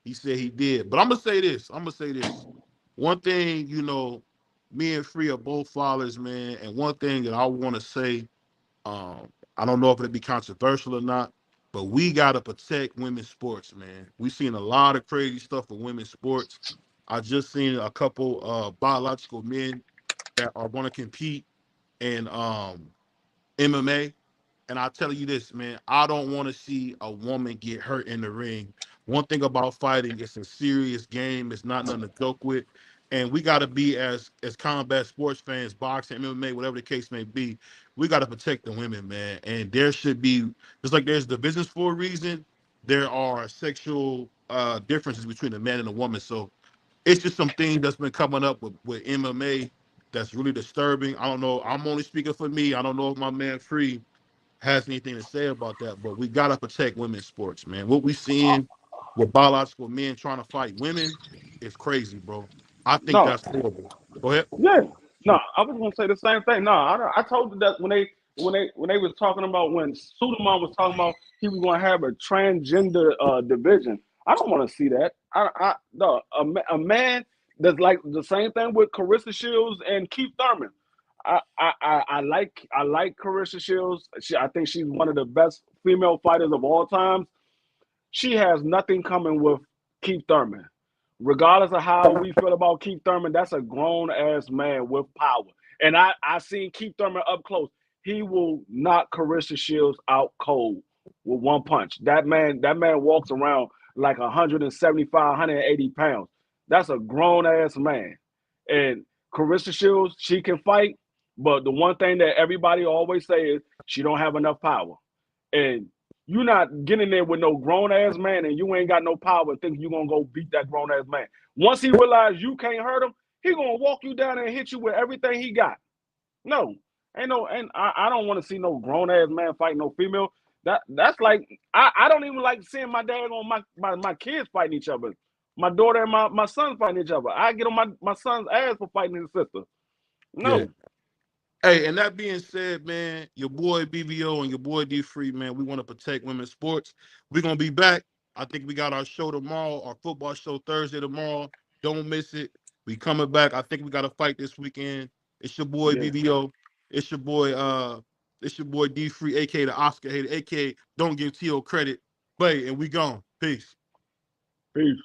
He said he did. But I'm going to say this. One thing, me and Free are both fathers, man. And one thing that I want to say, I don't know if it'd be controversial or not, but we got to protect women's sports, man. We've seen a lot of crazy stuff with women's sports. I just seen a couple biological men that are going to compete in MMA. And I'll tell you this, man, I don't want to see a woman get hurt in the ring. One thing about fighting, it's a serious game. It's not nothing to joke with. And we got to be, as combat sports fans, boxing, MMA, whatever the case may be, we got to protect the women, man. And there should be, just like there's divisions for a reason, there are sexual differences between the man and the woman. So it's just some things that's been coming up with MMA that's really disturbing. I don't know. I'm only speaking for me. I don't know if my man Free has anything to say about that, but we got to protect women's sports, man. What we seeing with biological men trying to fight women is crazy, bro. I think that's horrible. Go ahead. Yeah. No, I was going to say the same thing. No, I told you that when they was talking about, when Suleiman was talking about he was going to have a transgender division. I don't want to see that. A man that's like the same thing with Carissa Shields and Keith Thurman. I like Carissa Shields. I think she's one of the best female fighters of all time. She has nothing coming with Keith Thurman. Regardless of how we feel about Keith Thurman, that's a grown ass man with power. And I seen Keith Thurman up close. He will knock Carissa Shields out cold with one punch. That man walks around like 175, 180 pounds. That's a grown-ass man. And Carissa Shields, she can fight, but the one thing that everybody always say is she don't have enough power. And you're not getting there with no grown-ass man, and you ain't got no power and think you're going to go beat that grown-ass man. Once he realizes you can't hurt him, he going to walk you down and hit you with everything he got. No. And I don't want to see no grown-ass man fight no female. That's like, I don't even like seeing my dad on my kids fighting each other. my daughter and my son fighting each other. I get on my son's ass for fighting his sister. No. Yeah. Hey, and that being said, man, your boy BBO and your boy D-Free, man, we want to protect women's sports. We're going to be back. I think we got our show tomorrow, our football show Thursday tomorrow. Don't miss it. We coming back. I think we got a fight this weekend. It's your boy BBO. It's your boy D-Free, a.k.a. the Oscar hater, a.k.a. don't give T.O. credit. Play, and we gone. Peace. Peace.